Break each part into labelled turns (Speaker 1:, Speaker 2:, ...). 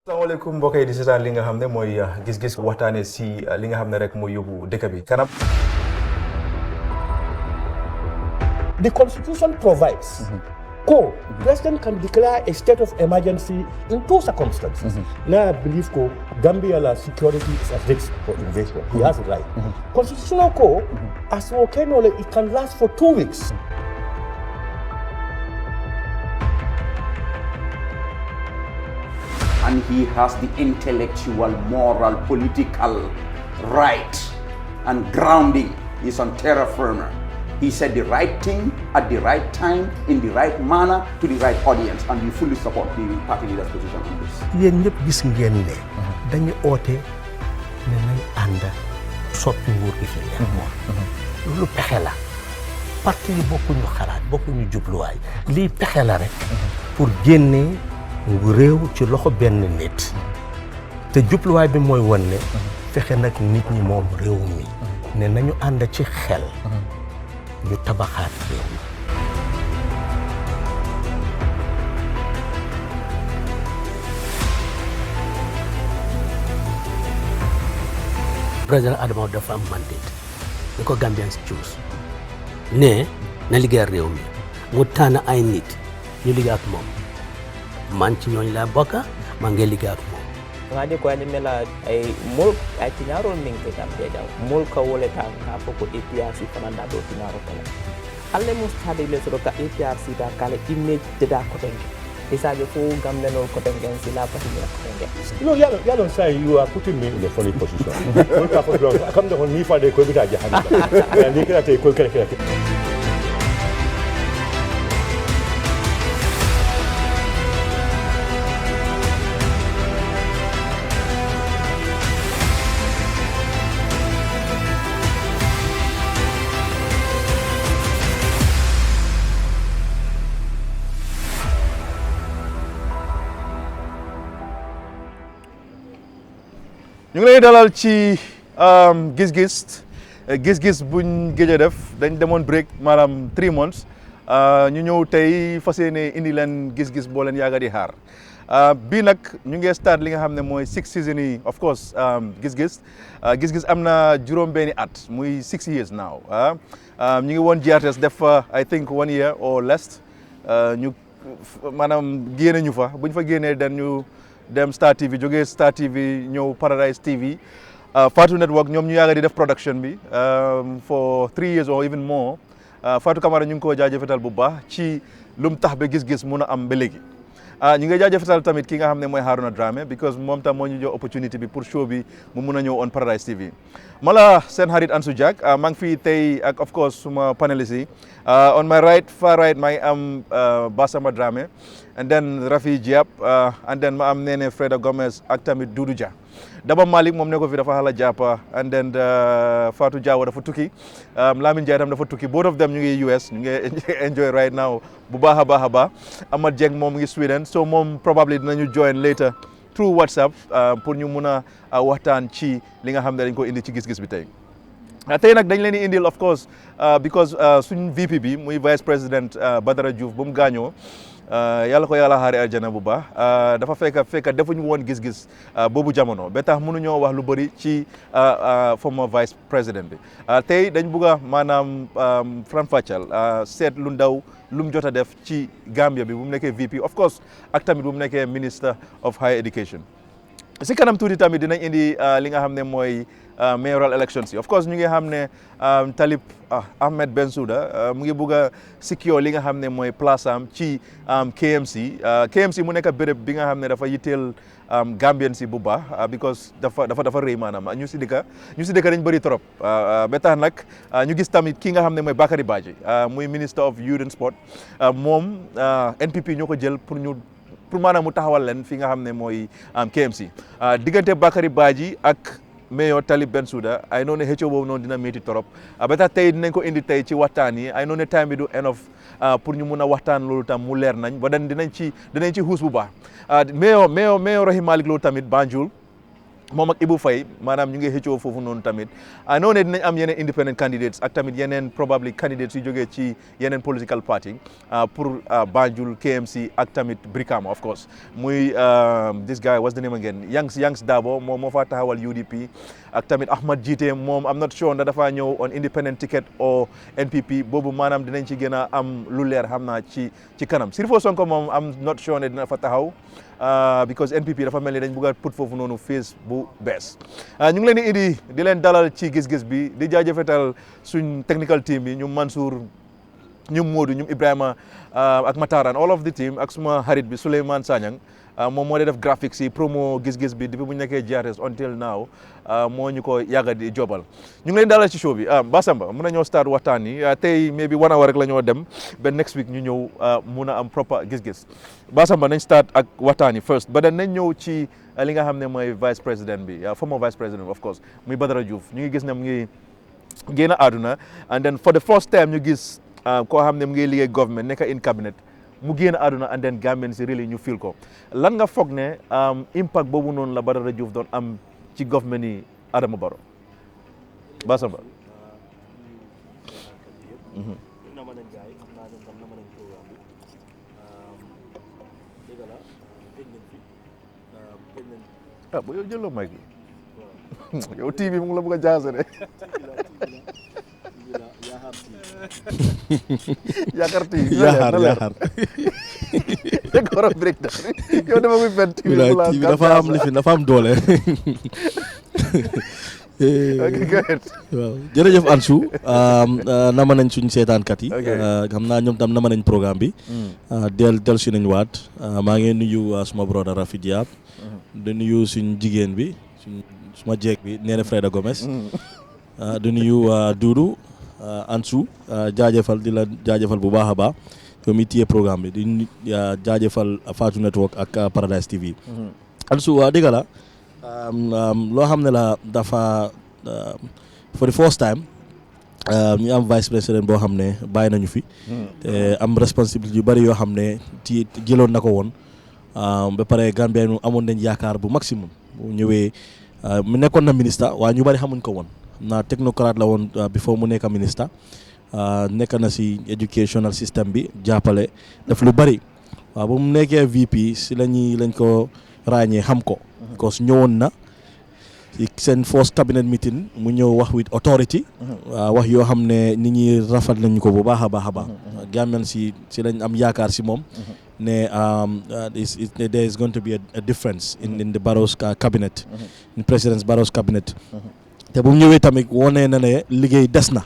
Speaker 1: Assalamualaikum mbokk yi di seetaan li nga xam ne mooy gis-gis waxtaane si li nga xam ne rek mooy yóbbu dëkk bi kanam.
Speaker 2: The Constitution provides President can declare a state of emergency in two circumstances. Now I believe Gambia security is at risk for invasion. He has it right. Constitutional code, as volcano, it can last for 2 weeks.
Speaker 3: And he has the intellectual, moral, political right and grounding is on terra firma. He said the right thing at the right time, in the right manner, to the right audience, and we fully support the party leader's position on this.
Speaker 2: Yéen ñëpp gis ngeen ne dañu oote ne nañ ànd soppi nguur gi fi loolu pexe la parti yi bokkuñu xalaat bokkuñu jubluwaay lii pexe la rek pour génne ngu réew ci loxo benn nit te jubluwaay bi mooy won ne fexe nag nit ñi moom réew mi ne nañu ànd ci xel ñu tabaxaat réew mi.
Speaker 4: président Adama dafa am mandate ni ko Gambians choose ne na liggéey réew mi mu tànn ay nit ñu liggéey ak moom man ci ñooñu laa bokk maa ngi liggéey ak moom.
Speaker 5: ngadi ko ani mela ay mul ay tinaro ning te Gambia jaw mul ka wole ta ka foko APRC fananda do tinaro kala alle mo stade le so ka APRC da kala image de da ko tenge isaje fo gamne no ko tenge sila pati ko tenge.
Speaker 2: You know, you don't say you are putting me in a funny position. Come down me for the COVID agenda. And you can take COVID.
Speaker 1: ñu ngi lay dalal ci gis-gis buñ géej a def dañ demoon break maanaam 3 months ñu ñëw tey fas yéene indi leen gis-gis boo leen yàgga di xaar bii nag ñu ngi start li nga xam ne mooy 6 season yi of course gis-gis am na juróom-benni at muy 6 years now ñu ngi woon GRTS def I think 1 year or less ñu maanaam génne ñu fa buñ fa génnee dañu dem Star TV jógee Star TV ñëw Paradise TV Fatou Network ñoom ñu yàgg di def production bi for 3 years or even more Fatou Camara ñu ngi ko jaajëfetal bu baax ci lum tax ba gis-gis mun a am ba léegi ñu ngi jaajëfetal tamit ki nga xam ne mooy Haruna Dramé because moom tam moo ñu jox opportunity bi pour show bi mu mun a ñëw on Paradise TV mala seen xarit Ansu Jack maa ngi fii tey ak of course suma panelists yi on my right far right maa ngi am Basama Dramé and then Rafi Diab and then ma am Nene Freda Gomez ak tamit Doudou Dia Daba Malik moom ne ko fi dafa xala jàppa and then Fatou Diawo dafa tukki Lamine Ndiaye tam dafa tukki both of them ñu ngi US ñu ngi enjoy right now bu baax a baax a baax Amad Dieng moom ngi Sweden so moom probably dinañu join later through WhatsApp pour ñu mun a waxtaan ci li nga xam ne dañ ko indi ci gis-gis bi tey tey nag dañ leen di indil of course because suñ VP bi muy vice président Badara Diouf bu mu gaañoo yàlla ko yàlla xaare aljana bu baax dafa fekk defuñu woon gis-gis boobu jamono ba tax mënuñoo wax lu bëri ci former vice président bi tey dañ bugg a maanaam faram-fàcceel seet lu ndaw lu mu jot a def ci Gambia bi bu mu nekkee VP of course ak tamit bu mu nekkee minister of higher education si kanam tuuti tamit dinañ indi li nga xam ne mooy mayoral elections yi of course ñu ngi xam ne Talib Ahmed Bensouda mu ngi bugg a secure li nga xam ne mooy place am ci KMC mu nekk béréb bi nga xam ne dafa yitteel Gambian si bu baax because dafa rëy maanaam ñu si dëkk dañ bëri trop ba tax nag ñu gis tamit ki nga xam ne mooy Bakary Badji muy minister of youth and sport moom NPP ñoo ko jël pour maanaam mu taxawal leen fi nga xam ne mooy KMC diggante Bakary Badji ak Mayor Talib Bensouda ay noonu ne xëccoo boobu noonu dina métti trop ba tax tey dinañ ko indi tey ci waxtaan yi ay noonu ne time bi du enough pour ñu mun a waxtaan loolu tam mu leer nañ ba dinañ ci xuus bu baax Mayor Rahim Malick loolu tamit Banjul moom ak Ibou Faye maanaam ñu ngi xëccoo foofu noonu tamit noonu ne dinañ am yeneen independent candidates ak tamit yeneen probably candidates yu jógee ci yeneen political party pour Banjul KMC ak tamit Brikama of course muy this guy what's the name again Yangs Dabo moom moo faa taxawal UDP ak tamit Ahmad Jite moom I'm not sure ndax dafaa ñëw on independent ticket or NPP boobu maanaam dinañ ci gën a am lu leer xam naa ci kanam Sirifo Sonko moom I'm not sure ne dina fa taxaw because NPP dafa mel ni dañ bëgg a put foofu noonu face bu bees ñu ngi leen di indi di leen dalal ci gis-gis bi di jaajëfetal suñ technical team bi ñu Mansour ñu Modou ñu Ibrahima ak Mataran all of the team ak suma xarit bi Souleymane Sanyang moom moo def graphics yi promo gis-gis bi depuis bu ñu nekkee GRS until now moo ñu ko yàgga di jobal ñu ngi leen dalal ci show bi Basamba mun na ñoo start waxtaan yi tey maybe 1 hour rek la ñoo dem ba next week ñu ñëw mun a am proper gis-gis Basamba nañ start ak waxtaan yi first ba dañ nañ ñëw ci li nga xam ne mooy vice président bi former vice président of course muy Badara Diouf ñu ngi gis ne mu ngi génn àdduna and then for the first time ñu gis koo xam ne mu ngi liggéey government nekk in cabinet mu génn àdduna and then Gambians si really ñu feel ko lan nga foog ne impact boobu noonu la Badara Diouf doon am ci government yi Adama Barrow Basamba bu yow jëloo mic bi yow TV mu ngi la bëgg a jaase de yaakaar TV yaakaar ko war a break da yow dama muy fen TV
Speaker 6: dafa am lifi dafa am doole waaw jërëjëf Ansu nama nañ suñ seetaankat yi xam naa ñoom tam nama nañ programme bi del si nañ waat maa ngi nuyu suma brother Rafi Diab di nuyu suñ jigéen bi suma jeeg bi Néné Freda Gomez di nuyu Doudou Ansu jaajëfal di la jaajëfal bu baax a baax yow mi téye programme bi di jaajëfal Fatou Network ak Paradise TV Ansu dëgg la loo xam ne la dafa for the first time ñu am vice président boo xam ne bàyyi nañu fi te am responsabilité yu bëri yoo xam ne ci jëloon na ko woon ba pare Gambien ñu amoon nañ yaakaar bu maximum bu ñëwee mu nekkoon na ministre waaye ñu bëri xamuñ ko woon xam naa technocrate la woon before mu nekk ministre nekk na si educational system bi jàppale def lu bëri waaw ba mu nekkee VP si lañ ko ràññee xam ko because ñëwoon na ci seen first cabinet meeting mu ñëw wax with authority wax yoo xam ne nit ñi rafet nañu ko bu baax a baax a baax Gambian si lañ am yaakaar si moom ne there is going to be a difference in the Barrow's cabinet in President Barrow's cabinet te bu mu ñëwee tamit wone na ne liggéey des na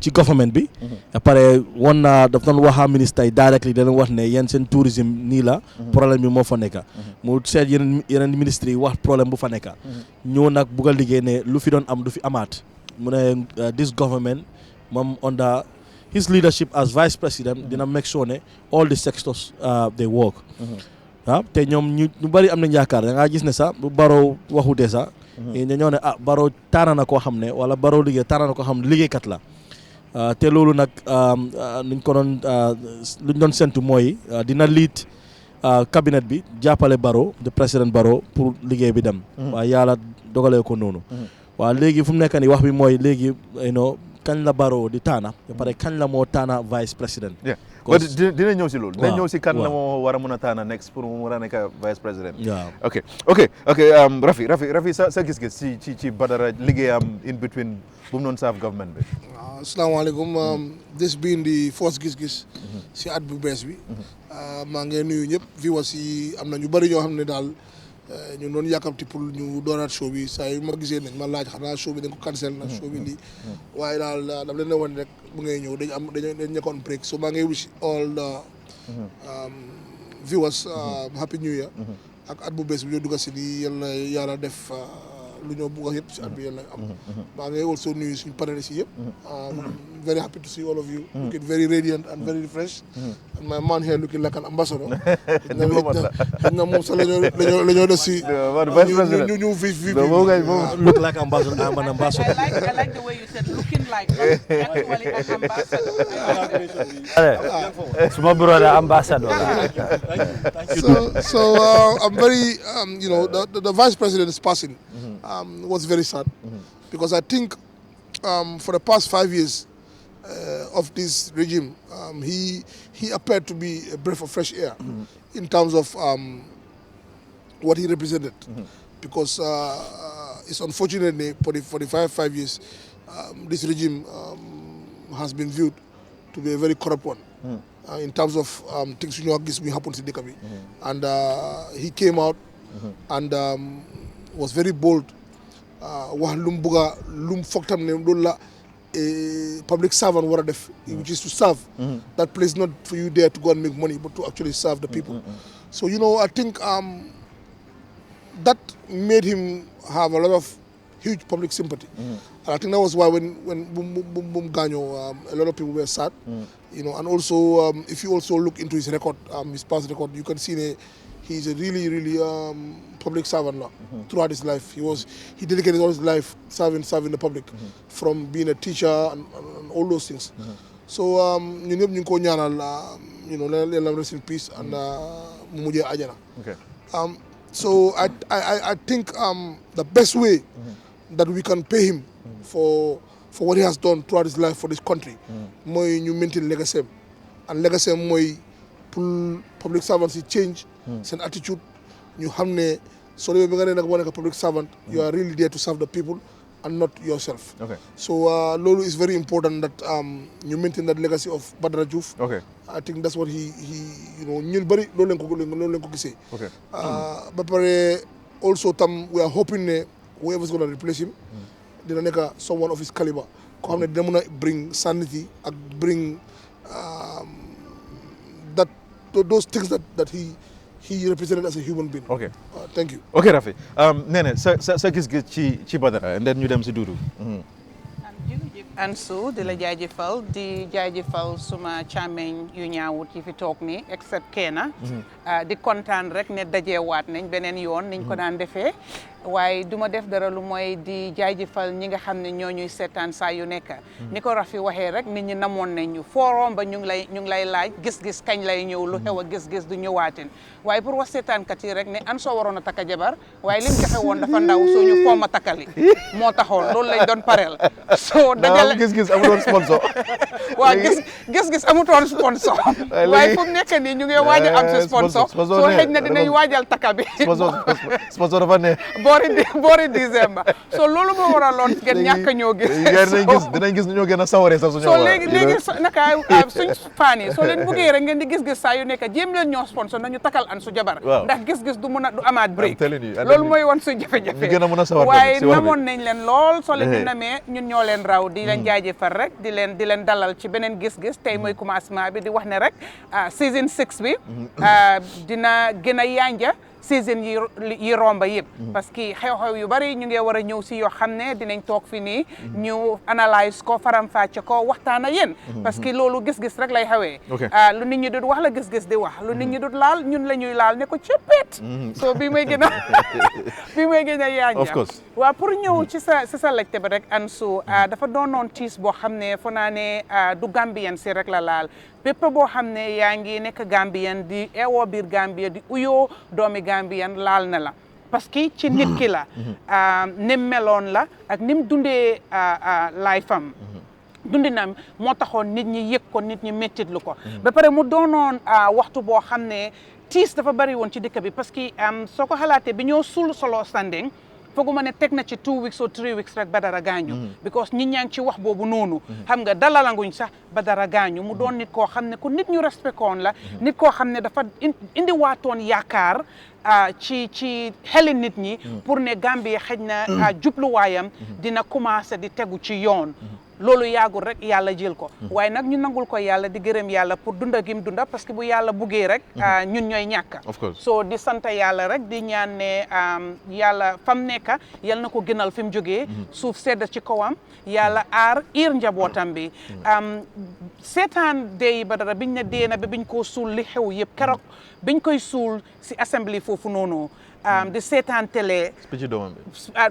Speaker 6: ci government bi après woon naa daf doon waxaa ministre yi directly dana wax ne yéen seen tourisme nii la problème bi moo fa nekk mu seet yeneen ministres yi wax problème bu fa nekk ñëw nag bugg a liggéey ne lu fi doon am du fi amaat mu ne this government moom under his leadership as vice president dina make sure ne all the sectors they work waaw te ñoom ñu bëri am nañ yaakaar da ngaa gis ne sax bu Barrow waxutee sax ñoo ne Barrow taana na koo xam ne wala Barrow liggéey taana na koo xam ne liggéeykat la te loolu nag luñ ko doon luñ doon sentu mooy dina lead cabinet bi jàppale Barrow de président Barrow pour liggéey bi dem waaye yàlla dogalee ko noonu waaw léegi fu mu nekk nii wax bi mooy léegi kañ la Barrow di taana ba pare kañ la moo taana vice président
Speaker 1: dina ñëw si loolu dina ñëw si kan la moo war a mën a taana next pour mu war a nekk vice président
Speaker 6: waaw
Speaker 1: ok Rafi sa gis-gis ci Badara liggéeyam in between bu mu noon saaf government bi
Speaker 7: asalaamaaleykum this being the first gis-gis si at bu bees bi maa ngi nuyu ñëpp viewers yi am na ñu bëri ñoo xam ne daal ñu doon yàkkamti pour ñu doonaat show bi saa yu ma gisee nañ ma laaj xanaa show bi dañ ko cancel na show bi lii waaye daal daf leen ne woon rek bu ngay ñëw dañ nekkoon break so maa ngi wish all the viewers happy new year ak at bu bees bi ñoo dugga si di yàlla def lu ñoo bugg yëpp si at bi yàlla am maa ngi also nuyu suñu panélistes yi yëpp very happy to see all of you looking very radiant and very fresh and my man here looking like an ambassador na moom sax la ñoo def si ñu fi
Speaker 6: look like ambassador I'm an ambassador
Speaker 8: I like the way you said looking like actually an ambassador.
Speaker 4: Suma brother ambassador.
Speaker 7: So I'm very, the vice president's passing was very sad because I think for the past 5 years of this regime, he appeared to be a breath of fresh air in terms of what he represented. Because it's unfortunate for the 5 years, this regime has been viewed to be a very corrupt one. In terms of things you know happens in Dekabi. And he came out and was very bold. A public servant which is to serve. That place not for you there to go and make money, but to actually serve the people. So I think that made him have a lot of huge public sympathy. And I think that was why when Boom Ganyo, a lot of people were sad. And also if you also look into his record, his past record, you can see he's a really, really public servant now. Throughout his life, he dedicated all his life serving the public, from being a teacher and all those things. So rest in peace and mumuje ajana.
Speaker 1: Okay.
Speaker 7: So I think the best way that we can pay him for what he has done throughout his life for this country, moy ñu maintain legacy, and legacy moy pour public servants change sen attitude. You hamne so be nga ne nak wone public servant, you are really there to serve the people and not yourself.
Speaker 1: Okay.
Speaker 7: So Lolo is very important that you maintain that legacy of Badara Diouf.
Speaker 1: Okay.
Speaker 7: I think that's what he ñun bari lolu len ko gisé.
Speaker 1: Okay.
Speaker 7: But also we are hoping whoever is going to replace him dina nek someone of his caliber ko xamne dina mëna bring sanity and bring those things that he represented as a human being.
Speaker 1: Okay.
Speaker 7: Thank you.
Speaker 1: Okay, Rafi. Nene, sa gis-gis ci Badara, and then ñu dem ci Dudu.
Speaker 8: Ansu di la jaajëfal di jaajëfal suma càmmeñ yu ñaawut yi fi toog ni except Kena di kontaan rek ne dajewaat nañ beneen yoon niñ ko daan defee waaye duma def dara lu mooy di jaajëfal ñi nga xam ne ñoo ñuy seetaan saa yu nekk ni ko Rafi waxee rek nit ñi namoon nañ ñu forom ba ñu ngi lay laaj gis-gis kañ lay ñëw lu xew a gis-gis du ñëwaatin waaye pour wax seetaankat yi rek ne Ansoo waroon a takka jabar waaye lim jafe woon dafa ndaw soo ñu fooma takkali moo taxoon loolu lañ doon pareel soo dajale
Speaker 1: gis-gis amutoon sponsor
Speaker 8: waaw gis-gis amutoon sponsor waaye fu mu nekk nii ñu ngi waaj a am si sponsor soo xëj na dinañ waajal takka bi
Speaker 1: sponsor dafa ne
Speaker 8: boori décembre so loolu moo waraloon ngeen ñàkk a ñoo gis
Speaker 1: dinañ gis ñoo gën a sawaree sax suñu
Speaker 8: so léegi naka suñ fan yi soo leen bëggee rek ngeen di gis-gis saa yu nekk jéem leen ñoo sponsor nañu takkal Ansu jabar ndax gis-gis du amaat break loolu mooy woon suñ jafe-jafe waaye namoon nañ leen lool soo leen di namee ñun ñoo leen raw di leen jaajëfal rek di leen dalal ci beneen gis-gis tey mooy commencement bi di wax ne rek season 6 bi dina gën a yanja season yi romba yëpp parce que xew-xew yu bari ñu ngi war a ñëw si yoo xam ne dinañ toog fi nii ñu analyse ko faram-fàcce ko waxtaan ak yéen parce que loolu gis-gis rek lay xewee lu nit ñi dut wax la gis-gis di wax lu nit ñi dut laal ñun la ñuy laal ne ko cëppeet so bii may gën a yaanja waaw pour ñëw ci sa lajte ba rek Ansu dafa doonoon tiis boo xam ne fo naa ne du Gambien si rek la laal bépp boo xam ne yaa ngi nekk Gambien di eewoo biir Gambia di uyoo doomi Gambien laal na la parce que ci nit ki la nim meloon la ak nim dundee life am dundinam moo taxoon nit ñi yëg ko nit ñi mettitlu ko ba pare mu doonoon waxtu boo xam ne tiis dafa bari woon ci dëkk bi parce que soo ko xalaatee bi ñoo sul solo standing foguma ne teg na ci 2 weeks or 3 weeks rek Badara gaañu because nit ñaa ngi ci wax boobu noonu xam nga dalalanguñ sax Badara gaañu mu doon nit koo xam ne ku nit ñu respectoon la nit koo xam ne dafa indi waatoon yaakaar ci xeli nit ñi pour ne Gambie xëj na jubluwaayam dina commencé di tegu ci yoon loolu yaagul rek yàlla jël ko waaye nag ñu nangul ko yàlla di gërëm yàlla pour dunda gim dunda parce que bu yàlla buggee rek ñun ñooy ñàkk so di sant yàlla rek di ñaan ne yàlla fam nekka yal na ko gënal fi mu jógee suuf sedd ci kawam yàlla aar iir njabootam bi seetaan dee Badara biñ ne dee na ba biñ koo suul li xew yëpp keroog biñ koy suul si assemblée foofu noonu di seetaan télé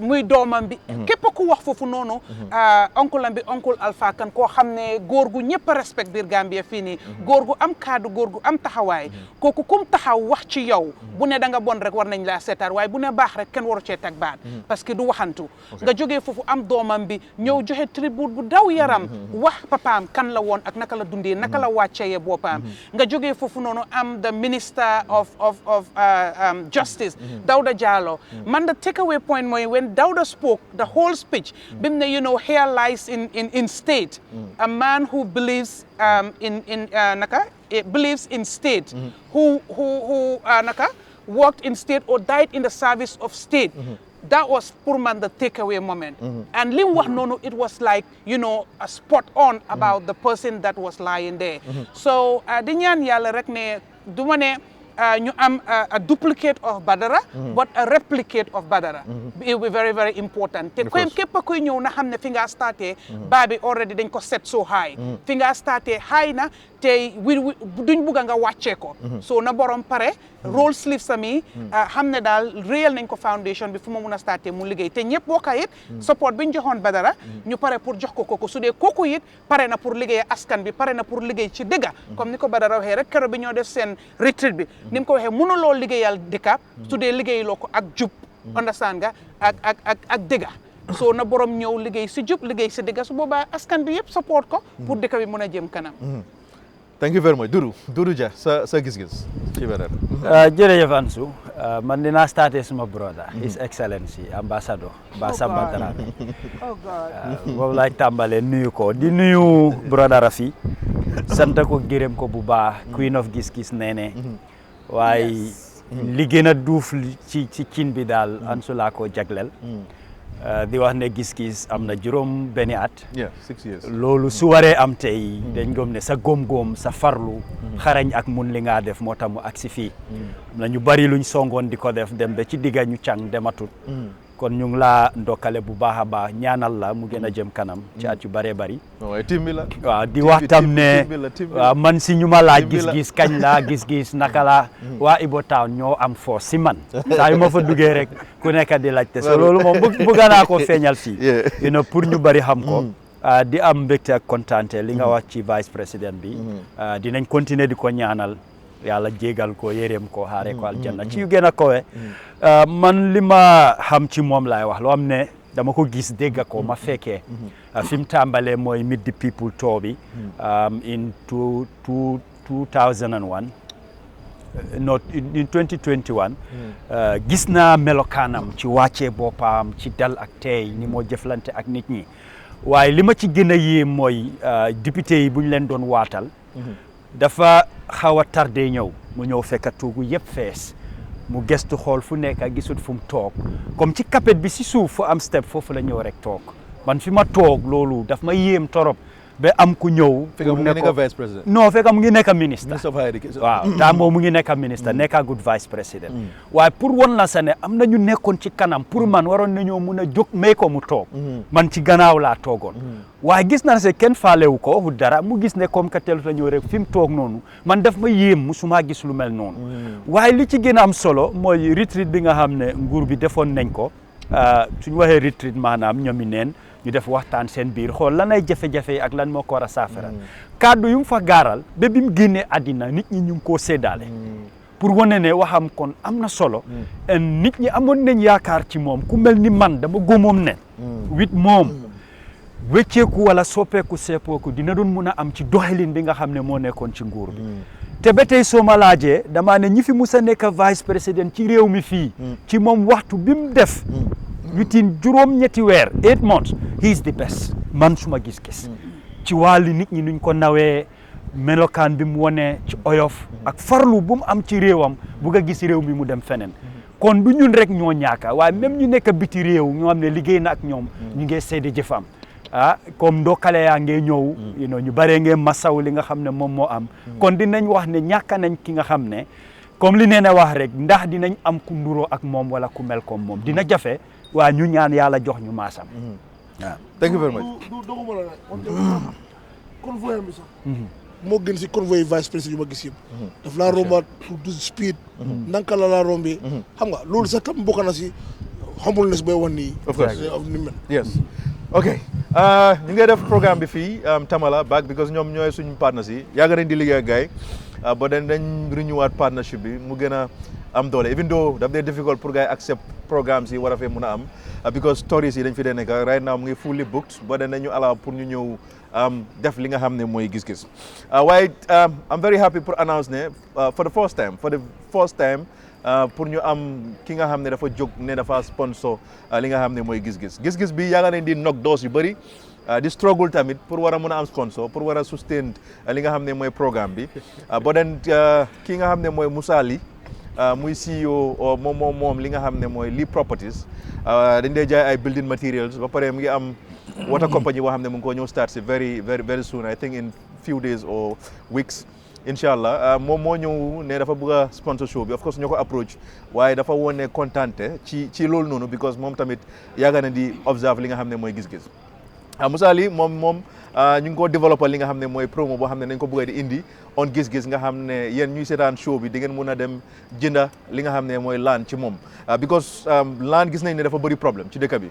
Speaker 8: muy doomam bi képp ku wax foofu noonu oncle am bi oncle Alpha Kane koo xam ne góor gu ñëpp a respect biir Gambia fii nii góor gu am kaddu góor gu am taxawaay kooku kum taxaw wax ci yow bu ne da nga bon rek war nañ laa seetaat waaye bu ne baax rek kenn waru cee teg baat parce que du waxantu nga jógee foofu am doomam bi ñëw joxe tribute bu daw yaram wax papaam kan la woon ak naka la dundee naka la wàccee boppam nga jógee foofu noonu am the minister of justice Dawda Jallow man the takeaway point mooy when Dawda spoke the whole speech bim ne here lies in state a man who believes believes in state who worked in state or died in the service of state that was pour man the takeaway moment and lim wax noonu it was like a spot on about the person that was lying there so di ñaan yàlla rek ne du ma ne ñu am a duplicate of Badara but a replicate of Badara it will be very very important te képp kuy ñëw na xam ne fi nga starté baa bi already dañ ko set so high fi nga starté high na te duñ bugga nga wàccee ko so na borom pare roll sleeves sami xam ne daal réel nañ ko foundation bi fu ma mun a starté mu liggéey te ñëpp bokka it support bi ñu joxoon Badara ñu pare pour jox ko kooku su dee kooku it pare na pour liggéey askan bi pare na pour liggéey ci dëgga comme ni ko Badara waxee rek keroog bi ñoo def seen retreat bi ni mu ko waxee mënuloo liggéeyal dëkka su dee liggéeyaloo ko ak jub understand nga ak dëgga so na borom ñëw liggéey si jub liggéey si dëgga su boobaa askan bi yëpp support ko pour dëkka bi mën a jëm kanam
Speaker 1: thank you very much Doudou Dia sa gis-gis ci beneen
Speaker 9: jërëjëf Ansu man dinaa starté suma brother His Excellency ambassador Basamba Dramé boobu laay tàmbalee nuyu ko di nuyu brother Rafi sant ko gërëm ko bu baax Queen of Giss Giss nee waaye li gën a duuf ci cin bi daal Ansu laa ko jagleel di wax ne Giss Giss am na juróom benni at
Speaker 1: 6 years
Speaker 9: loolu su waree am tey dañ gëm ne sa góom-góom sa farlu xarañ ak mun li nga def moo tax mu agsi fii am na ñu bari luñ songoon di ko def dem ba ci digga ñu càng dematut kon ñu ngi laa ndokkale bu baax a baax ñaanal la mu gën a jëm kanam ci at yu bëree bëri waaw di wax tam ne waaw man si ñu ma laaj gis-gis kañ la gis-gis naka la waa Ibo Town ñoo am force si man saa yu ma fa duggee rek ku nekk di laajte so loolu moom bëgg naa ko feeñal fii pour ñu bëri xam ko di am mbégte ak kontaante li nga wax ci vice président bi dinañ continuer di ko ñaanal yàlla jégal ko yéreem ko xaare ko aljanna ci yu gën a kowe man li ma xam ci moom laay wax loo am ne dama ko gis dégg ko ma fekkee fi mu tàmbalee mooy Meet the People tour bi in 2001 no in 2021 gis naa melokaanam ci wàccee boppam ci dal ak tey ni moo jëflante ak nit ñi waaye li ma ci gën a yéem mooy député yi bu ñu leen doon waatal dafa xaw a tardé ñëw mu ñëw fekk tuugu yëpp fees mu gestu xool fu nekk gisut fu mu toog comme ci kapet bi si suuf fu am step foofu la ñëw rek toog man fi ma toog loolu daf ma yéem torop ba am ku ñëw.
Speaker 1: fekk mu ngi nekk vice président.
Speaker 9: non fekk mu ngi nekk ministre. waaw temps boobu mu ngi nekk ministre nekkagut vice président. waaye pour won la sa ne am na ñu nekkoon ci kanam pour man waroon nañoo mun a jóg may ko mu toog. man ci gannaaw laa toogoon. waaye gis naa ne kenn faalewu ko waxul dara mu gis ne comme que teelut a ñëw rek fi mu toog noonu man daf ma yéem musuma gis lu mel noonu. waaye li ci gën a am solo mooy retreat bi nga xam ne nguur bi defoon nañ ko suñu waxee retreat maanaam ñoomi neen ñu def waxtaan seen biir xool lan ay jafe-jafe ak lan moo ko war a saafara kàddu yu mu fa gaaral ba bi mu génnee àddina nit ñi ñu ngi koo séddaale pour wane ne waxam kon am na solo nit ñi amoon nañ yaakaar ci moom ku mel ni man dama góomoom ne wit moom wécceeku wala soppeeku seepooku dina doon mun a am ci doxalin bi nga xam ne moo nekkoon ci nguur bi te ba tey soo ma laajee damaa ne ñi fi mus a nekk vice président ci réew mi fii ci moom waxtu bi mu def within juróom-ñetti weer 8 months he is the best man suma gis-gis ci wàllu nit ñi nuñ ko nawee melokaan bi mu wone ci oyof ak farlu bu mu am ci réewam bugg a gis réew mi mu dem feneen kon du ñun rek ñoo ñaaka waaye même ñu nekk biti réew ñoo xam ne liggéey na ak ñoom ñu ngi seede jëfam comme ndokkale yaa ngee ñëw ñu baree ngee masaw li nga xam ne moom moo am kon dinañ wax ne ñàkk nañ ki nga xam ne comme li nee na wax rek ndax dinañ am ku nduroo ak moom wala ku mel comme moom dina jafe waa ñu ñaan yàlla jox ñu maasam waaw
Speaker 1: thank you very much
Speaker 7: doguma la nag convoy bi sax moo gën si convoy vice président yu ma gis yëpp daf laa rombaat du speed nanka la rombee xam nga loolu sax tam bokk na si humbleness bay wan nii
Speaker 1: of course
Speaker 7: ni mel
Speaker 1: yes ok ñu ngi def programme bi fii Tamala back because ñoom ñooy suñu partners yi yàgg nañ di liggéey ak gars yi ba dañ renewwaat partnership bi mu gën a am doole even though daf dee difficult pour gars yi accept programmes yi war a fee mun a am because stories yi dañ fi dee nekk right now mu ngi fully booked ba dañu allow pour ñu ñëw def li nga xam ne mooy gis-gis waaye I'm very happy pour announce ne for the first time pour ñu am ki nga xam ne dafa jóg ne dafa sponsor li nga xam ne mooy gis-gis bi yàgg nañ di knock doors yu bëri di struggle tamit pour war a mën a am sponsor pour war a sustain li nga xam ne mooy programme bi ba den ki nga xam ne mooy Moussa Ly muy CEO moom li nga xam ne mooy Lee Properties dañ dee jaay ay building materials ba pare mu ngi am water company boo xam ne mu ngi ko ñëw start si very soon I think in few days or weeks inshallah moom moo ñëw ne dafa bëgg a sponsor show bi of course ñoo ko approach waaye dafa wone kontante ci loolu noonu because moom tamit yàgg na di observe li nga xam ne mooy gis-gis Moussa Ly moom ñu ngi ko développé li nga xam ne mooy promo boo xam ne nañ ko bëgg di indi on gis-gis nga xam ne yéen ñuy seetaan show bi di ngeen mun a dem jënda li nga xam ne mooy land ci moom because land gis nañ ne dafa bëri problème ci dëkk bi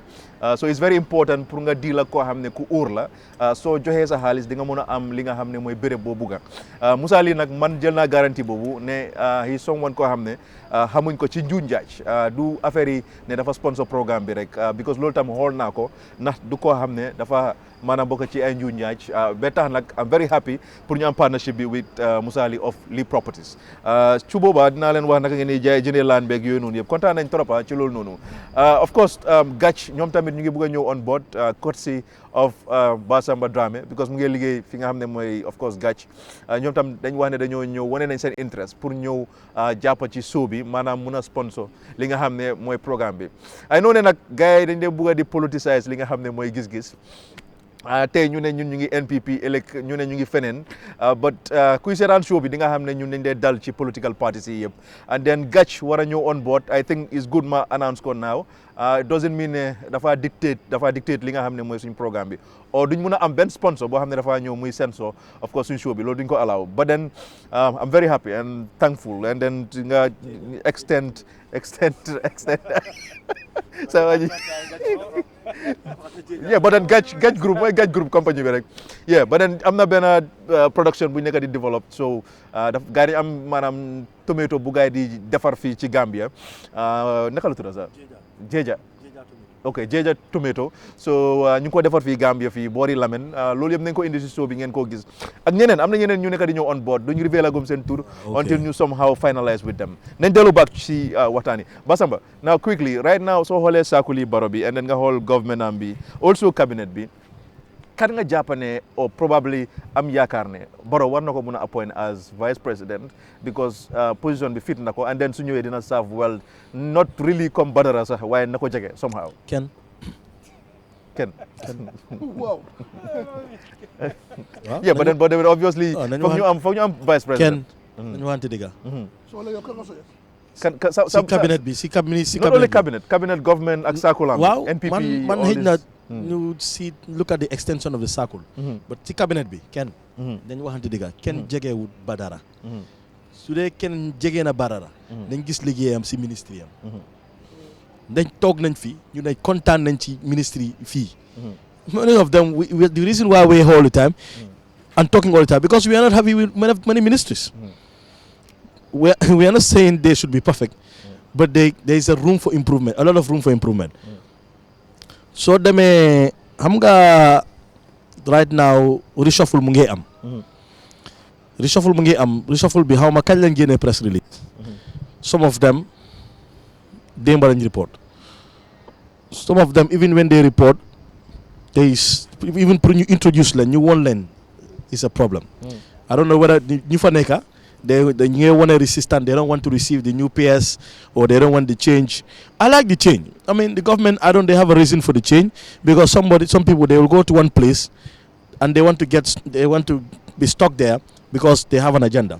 Speaker 1: so it's very important pour nga deal ak koo xam ne ku óor la soo joxee sa xaalis di nga mun a am li nga xam ne mooy béréb boo bugga Moussa Ly nag man jël naa garantie boobu ne he someone koo xam ne xamuñ ko ci njuuj njaaj du affaire yi ne dafa sponsor programme bi rek because loolu tam xool naa ko ndax du koo xam ne dafa maanaam bokk ci ay njuuj njaaj ba tax nag I'm very happy pour ñu am partnership bi with Moussa Ly of Lee Properties su boobaa dinaa leen wax naka ngeen di jaay jëndee laan beeg yooyu noonu yëpp kontaan nañ trop ci loolu noonu of course Gach ñoom tamit ñu ngi bëgg a ñëw on board courtesy of Basamba Dramé because mu ngi liggéey fi nga xam ne mooy of course Gach ñoom tam dañ wax ne dañoo ñëw wane nañ seen interest pour ñëw jàpp ci show bi maanaam mun a sponsor li nga xam ne mooy programme bi ay noonu nag gars yi dañ dee bëgg a di politicize li nga xam ne mooy gis-gis tey ñu ne ñun ñu ngi NPP ëllëg ñu ne ñu ngi feneen but kuy seetaan show bi di nga xam ne ñun dañ dee dal ci political parties yi yëpp and then Gach war a ñëw on board I think is good ma announce ko now it doesn't mean ne dafa dictate li nga xam ne mooy suñ programme bi or duñ mun a am benn sponsor boo xam ne dafa ñëw muy censor of course suñ show bi loolu duñ ko allow but then I'm very happy and thankful and then nga extend so yeah but then Gach group mooy Gach group compagnie bi rek yeah but then am na benn production bu ñu nekk di develop so daf gaa yi am maanaam tomato bu gaa yi di defar fii ci Gambia naka la tudd sax Jeja ok Jeja tomato so ñu ngi ko defar fii Gambia fii boori Lamen loolu yëpp nañ ko indi si show bi ngeen koo gis ak ñeneen am na ñeneen ñu nekk di ñëw on board duñu révéler agum seen tour until ñu somehow finalize with them nañ dellu back si waxtaan yi Basamba now quickly right now soo xoolee Sakuli Baro bi and then nga xool government am bi also cabinet bi kan nga jàpp ne or probably am yaakaar ne Baro war na ko mun a appoint as vice president because position bi fit na ko and then su ñëwee dina serve well not really comme Badara sax waaye na ko jege somehow
Speaker 6: Ken
Speaker 7: Wow.
Speaker 1: yeah but then obviously foog ñu am vice president
Speaker 6: nañu wante dëgga
Speaker 7: So la yow kan nga so
Speaker 6: si cabinet bi si
Speaker 1: not only cabinet government ak Sakulam
Speaker 6: waaw
Speaker 1: NPP
Speaker 6: man xëy na ñu si look at the extension of the circle but si cabinet bi kenn dañu waxante dëgga kenn jegewut Badara su dee kenn jegee na Badara dañ gis liggéeyam si ministre yam dañ toog nañ fi ñu ne kontaan nañ ci ministre yi fii many of them the reason why we're here all the time and talking all the time because we are not happy with many ministries we are not saying they should be perfect but there is a room for improvement a lot of room for improvement soo demee xam nga right now reshuffle mu ngi am reshuffle bi xaw ma kañ lañ génnee press release some of them démb lañ report some of them even when they report there is even pour ñu introduce leen ñu woon leen is a problem I don't know whether ñu fa nekka they want to resistant. They don't want to receive the new PS or they don't want the change. I like the change. I mean, the government, they have a reason for the change because some people, they will go to one place and they want to be stuck there because they have an agenda.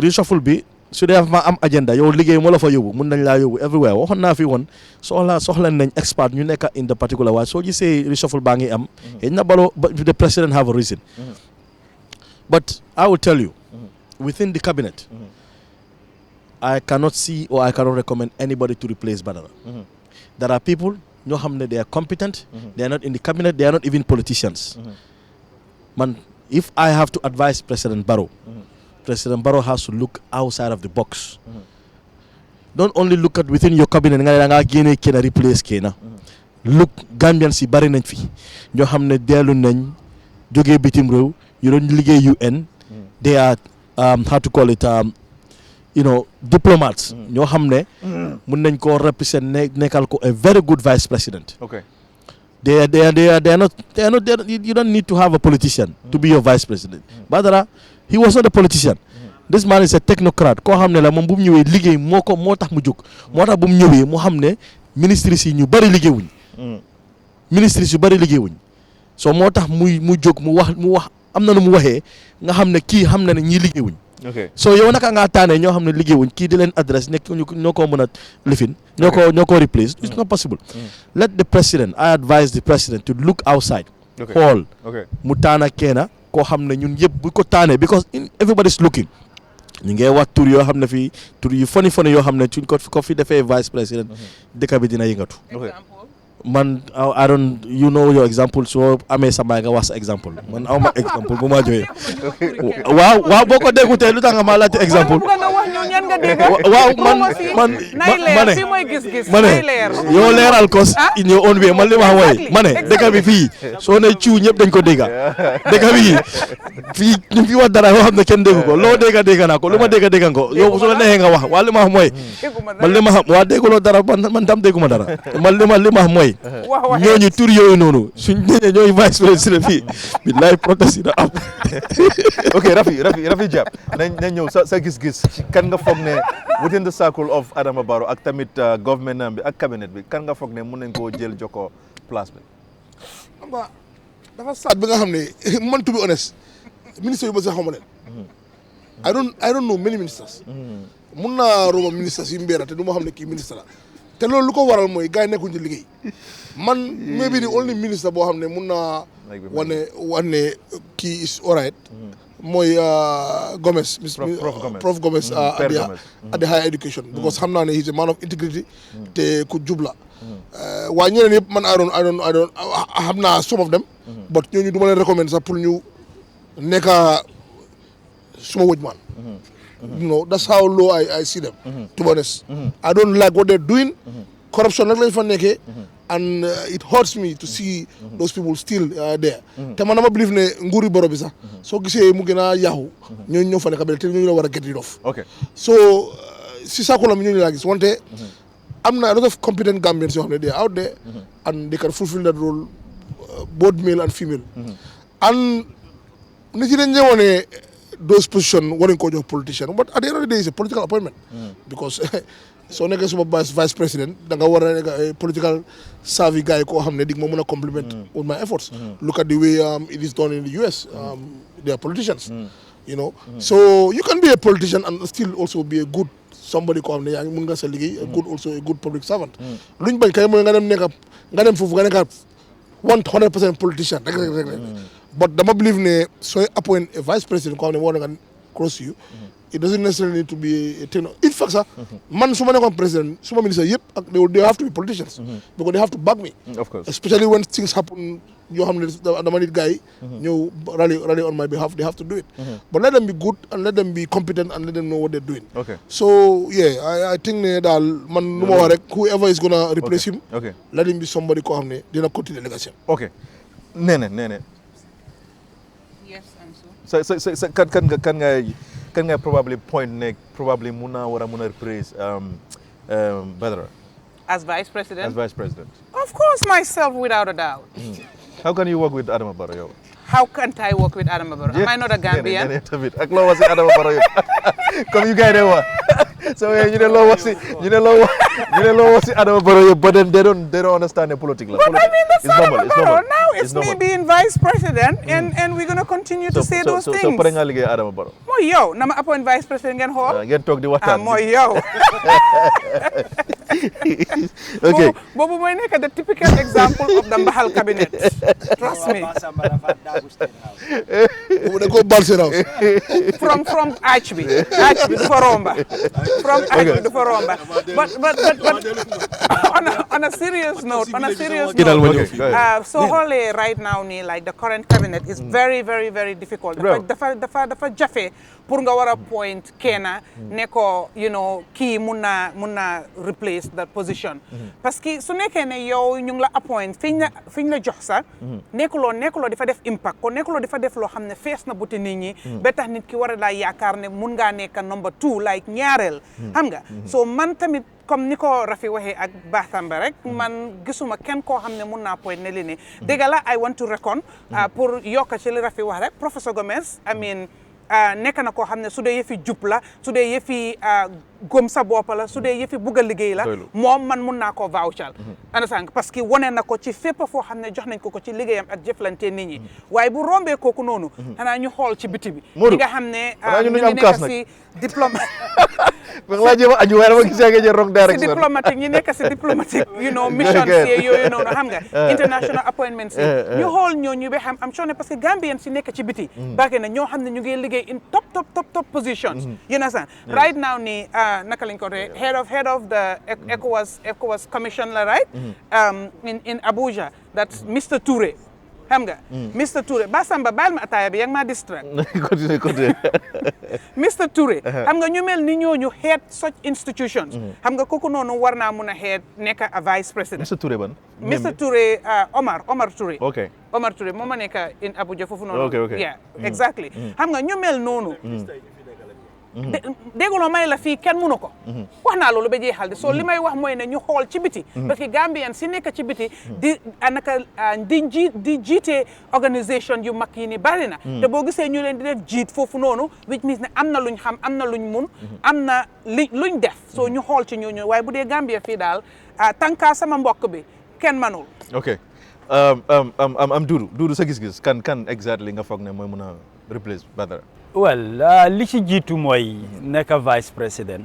Speaker 6: Reshuffle bi, so they have an agenda. You liggéey mo la fa yóbbu mun nañ laa yóbbu everywhere. Waxoon naa fi woon soxla nañ expert ñu nekk in the particular way. So you say reshuffle baa ngi am. But the president have a reason. But I will tell you, within the cabinet, I cannot see or I cannot recommend anybody to replace Badara. There are people ñoo xam ne they are competent. They are not in the cabinet. They are not even politicians. Man, if I have to advise President Barrow, President Barrow has to look outside of the box. Don't only look at within your cabinet nga génne kenn replace kenn. Look, Gambians si bari nañ fi ñoo xam ne dellu nañ jógee bitim réew ñu doon liggéey UN. They are how to call it diplomats. ñoo xam ne mun nañ koo represent nekkal ko a very good vice president.
Speaker 1: Okay.
Speaker 6: They are not. You don't need to have a politician to be your vice president. Badara, he was not a politician. This man is a technocrat. Koo xam ne la moom bu mu ñëwee liggéey moo tax mu jóg. Moo tax bu mu ñëwee mu xam ne ministres yi ñu bari liggéeyuñ. Ministres yu bari liggéeyuñ. So moo tax mu jóg mu wax am na nu mu waxee nga xam ne kii xam na ne ñii liggéeyuñ.
Speaker 1: Okay.
Speaker 6: So yow naka nga taane ñoo xam ne liggéeyuñ kii di leen adresse nekk ñoo ko mën a lifin ñoo ko replace. It's not possible. Let the president, I advise the president to look outside. Xool mu taana kenn koo xam ne ñun yëpp bu ko taanee because everybody's looking. ñu ngi wax tur yoo xam ne fii tur yu funny yoo xam ne suñ ko fi defee vice president dëkk bi dina yëngatu. Man I don't your example so amee sama nga wax sa exemple man aw ma exemple bu ma joxee waaw boo ko déggutee lu tax nga ma laajte exemple waaw man ma ne yow leeral ko in your own way man li ma wax mooy ma ne dëkk bi fii soo ne ciw ñëpp dañ ko dégga dëkk bi fii ñu fi wax dara yoo xam ne kenn déggu ko loo dégga naa ko lu ma dégga ko yow su la neexee nga wax waa li ma wax mooy man li ma xam waa dégguloo dara man tam dégguma dara man li ma wax mooy ñooñu tur yooyu noonu suñ ñëwee ñooy vice président fii billaay protest yi da am.
Speaker 1: ok Rafi Jab nañ ñëw sa gis-gis ci kan nga foog ne within the circle of Adama Barrow ak tamit government bi ak cabinet bi kan nga foog ne mun nañ koo jël jokkoo place bi.
Speaker 7: dafa saat bi nga xam ne man to be honest ministre yu ba sax xamu leen. I don't know many ministers. mun naa roba ministres yi mbéera te du ma xam ne kii ministre la. te loolu lu ko waral mooy gars yi nekkuñ ci liggéey man maybe the only minister boo xam ne mun naa wane kii is alright mooy Gomez Prof Gomez at the higher education because xam naa ne he's a man of integrity te ku jubla waaye ñeneen yëpp man I don't xam naa some of them but ñooñu du ma leen recommend sax pour ñu nekka suma wëj man that's how low I see them. To be honest, I don't like what they're doing. Corruption, not like and it hurts me to see those people still there. Te man dama believe ne nguuri Barrow bi sax soo gisee mu gën a yaaxu ñooñu ñoo fa nekk ba te ñooñu la war a get rid of.
Speaker 1: Okay.
Speaker 7: So si saako mi ñooñu laa gis wante am na a lot of competent Gambians yoo xam ne they are out there and they can fulfill that role both male and female. And nit yi dañ ñëwoon ne those positions waruñ koo jox politician but at the end of the day it's a political appointment because soo nekkee suma vice president da nga war a nekk political savvy guy koo xam ne dig ma mën a compliment with my efforts. Look at the way it is done in the US. They are politicians so you can be a politician and still also be a good somebody koo xam ne yaa ngi mën nga sa liggéey a good public servant luñ bañ kay mooy nga dem foofu nga nekk 100% politician rek but dama believe ne sooy appoint a vice president koo xam ne moo nga cross you it doesn't necessarily need to be a thing. In fact man su ma nekkoon president suma minister yëpp ak they have to be politicians because they have to back me
Speaker 1: of course
Speaker 7: especially when things happen yoo xam ne dama nit gars yi ñëw rally on my behalf they have to do it but let them be good and let them be competent and let them know what they're doing.
Speaker 1: Okay.
Speaker 7: So I think ne daal man lu ma wax rek whoever is gonna replace him let him be somebody koo xam ne dina continuer legacy.
Speaker 1: Okay. Nene
Speaker 8: Yes, Ansu.
Speaker 1: So kan nga probably point ne probably mun naa war a replace Badara
Speaker 8: As vice president?
Speaker 1: As vice president.
Speaker 8: Of course, myself, without a doubt.
Speaker 1: How can you work with Adama Barrow?
Speaker 8: How can't I work with Adama Barrow? Am I not a Gambian?
Speaker 1: Ak loo wax si Adama Barrow comme you guys wax so ñu ne loo wax si Adama Barrow but then they don't understand the politics.
Speaker 8: But I mean that's Adama Barrow. Now it's me being vice president and we're going to continue to say those things.
Speaker 1: So pare nga liggéey Adama Barrow.
Speaker 8: Mooy yow na ma appoint vice president ngeen xool.
Speaker 1: Ngeen toog di waxtaan.
Speaker 8: Mooy yow.
Speaker 1: Okay.
Speaker 8: Boobu mooy nekk the typical example of the Mbahal cabinet. Trust me. From Arch bi du fa romba. From Arch bi du fa romba. But on on a serious note, so xoolee right now nii like the current cabinet is very very very difficult. dafa jafe pour nga war a point kenn ne ko you know kii mun na replace that position. parce que su nekkee ne yow ñu ngi la appoint fiñ la jox sax nekkuloo dafa def impact ko nekkuloo dafa def loo xam ne fees na buti nit ñi ba tax nit ki war a daa yaakaar ne mun ngaa nekk number 2 like ñaareel xam nga so man tamit comme ni ko Rafi waxee ak Bathamba rek man gisuma kenn koo xam ne mun naa point ne li ne dëgg la I want to reckon pour yokk ci li Rafi wax rek professeur Gomez I mean nekk na koo xam ne su dee yëfi jub la su dee yëfi gëm sa bopp la su dee yëfi bugg a liggéey la moom man mun naa koo vouchal understand parce que wane na ko ci fépp foo xam ne jox nañ ko ci liggéeyam ak jëflante nit ñi waaye bu rombee kooku noonu xanaa ñu xool ci biti bi ñi nga xam ne ñu ngi nekk si diplomatique ñi nekk si diplomatique you know mission si yooyu noonu xam nga international appointments yi ñu xool ñooñu ba xam am sone parce que Gambien si nekk ci biti baax na ñoo xam ne ñu ngi liggéey in top positions you understand right now ni naka lañ ko head of the ECOWAS commission la right in Abuja that's Mr. Touré xam nga Mr. Touré Basamba baal ma ataaya bi yaa ngi maa distract continue Mr. Touré xam nga ñu mel ni ñooñu head such institutions xam nga kooku noonu war naa mun a head nekk a vice president
Speaker 1: Mr. Touré ban
Speaker 8: Mr. Touré Omar Touré
Speaker 1: okay
Speaker 8: Omar Touré moom ma nekk in Abuja foofu noonu
Speaker 1: okay
Speaker 8: yeah exactly xam nga ñu mel noonu dégguloo may la fii kenn mënu ko wax naa loolu ba jeexal de soo li may wax mooy ne ñu xool ci biti parce que Gambien si nekk ci biti di jiite organisation yu mag yi ni bari na te boo gisee ñu leen di def jiit foofu noonu which means ne am na luñ xam am na luñ mun am na luñ def soo ñu xool ci ñooñu waaye bu dee Gambia fii daal tànka sama mbokk bi kenn manul
Speaker 1: ok am Dudu sa gis-gis kan exactly nga foog ne mooy mun a replace Badara
Speaker 9: well li ci jiitu mooy nekk vice président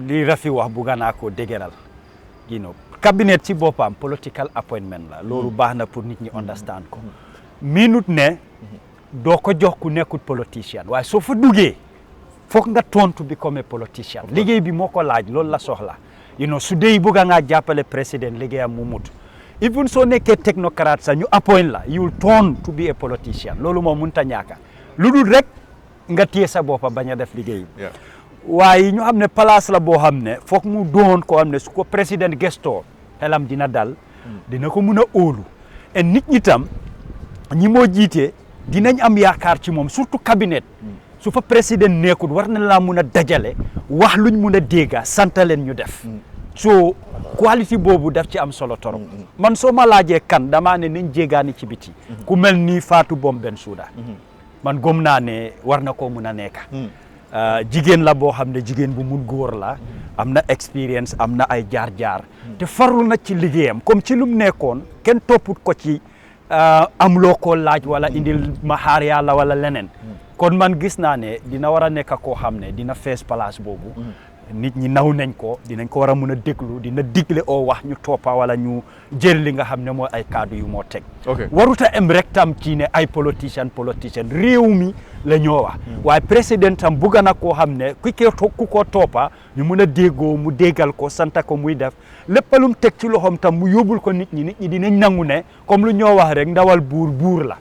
Speaker 9: li Rafi wax bugga naa ko dëgëral you know cabinet ci boppam political appointment la loolu baax na pour nit ñi understand ko minute ne doo ko jox ku nekkut politicien waaye soo fa duggee foog nga tontu become a politician liggéey bi moo ko laaj loolu la soxla you know su dee bugga ngaa jàppale président liggéeyam mu mut even soo nekkee technocrate sax ñu appoint la you will turn to be a politician loolu moom mënut a ñàkk lu dul rek nga téye sa boppa bañ a def liggéey waaye ñu xam ne place la boo xam ne foog mu doon koo xam ne su ko président gestoo xelam dina dal dina ko mun a óolu et nit ñi tam ñi moo jiite dinañ am yaakaar ci moom surtout cabinet su fa président nekkul war na laa mun a dajale wax luñ mun a dégga sant leen ñu def so quality boobu daf ci am solo torop man soo ma laajee kan damaa ne nañ jéegaani ci biti ku mel ni Fatou Bom Bensouda man gom naa ne war na koo mun a nekka jigéen la boo xam ne jigéen bu mun góor la am na expérience am na ay jaar-jaar te farlu na ci liggéeyam comme ci lum nekkoon kenn topput ko ci am loo ko laaj wala indil ma xaar yàlla wala leneen kon man gis naa ne dina war a nekk koo xam ne dina fees place boobu nit ñi naw nañ ko dinañ ko war a mun a déglu dina digle oo wax ñu toppa wala ñu jël li nga xam ne mooy ay kaddu yu moo teg waruta em rek tam ci ne ay politicien réew mi la ñoo wax waaye président tam bugga na koo xam ne ku ko toppa ñu mun a déggoo mu déggal ko santa ko muy def léppalum teg ci loxoom tam mu yóbbul ko nit ñi dinañ nangu ne comme lu ñoo wax rek ndawal buur la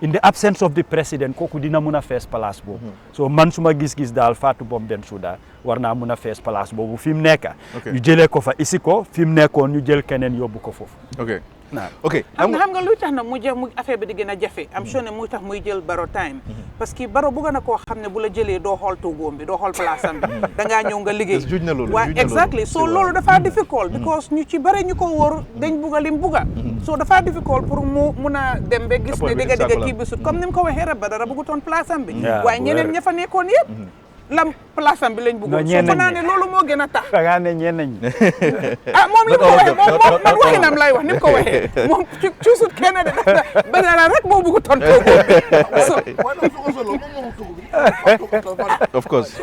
Speaker 9: in the absence of the president kooku dina mun a fees place boobu so man suma gis-gis daal Fatou Bom Bensouda war naa mun a fees place boobu fi mu nekk ñu jëlee ko fa isi ko fi mu nekkoon ñu jël keneen yóbbu ko foofu
Speaker 8: ok xam nga luy tax nag mu affaire bi di gën a jafe am soo ne muy tax muy jël Barrow time parce que Barrow bëgg na koo xam ne bu la jëlee doo xool tuugoom bi doo xool place am bi da ngaa ñëw nga liggéey waaw exactly so loolu dafa difficult because ñu ci bare ñu ko wóor dañ bugga lim bugga so dafa difficult pour mu mun a dem ba gis ne digga kii bi sut comme ni mu ko waxee rek Badara bëggutoon place am bi waaye ñeneen ña fa nekkoon yëpp lam place am bi lañ bëggoon soo ko naa ne loolu moo gën a tax
Speaker 9: da ngaa ne ñeneen ñi
Speaker 8: moom li mu ko waxee moom man waxinam lay wax ni mu ko waxee moom cuusut kenn de Badara rek moo bëggutoon toogoo
Speaker 1: of course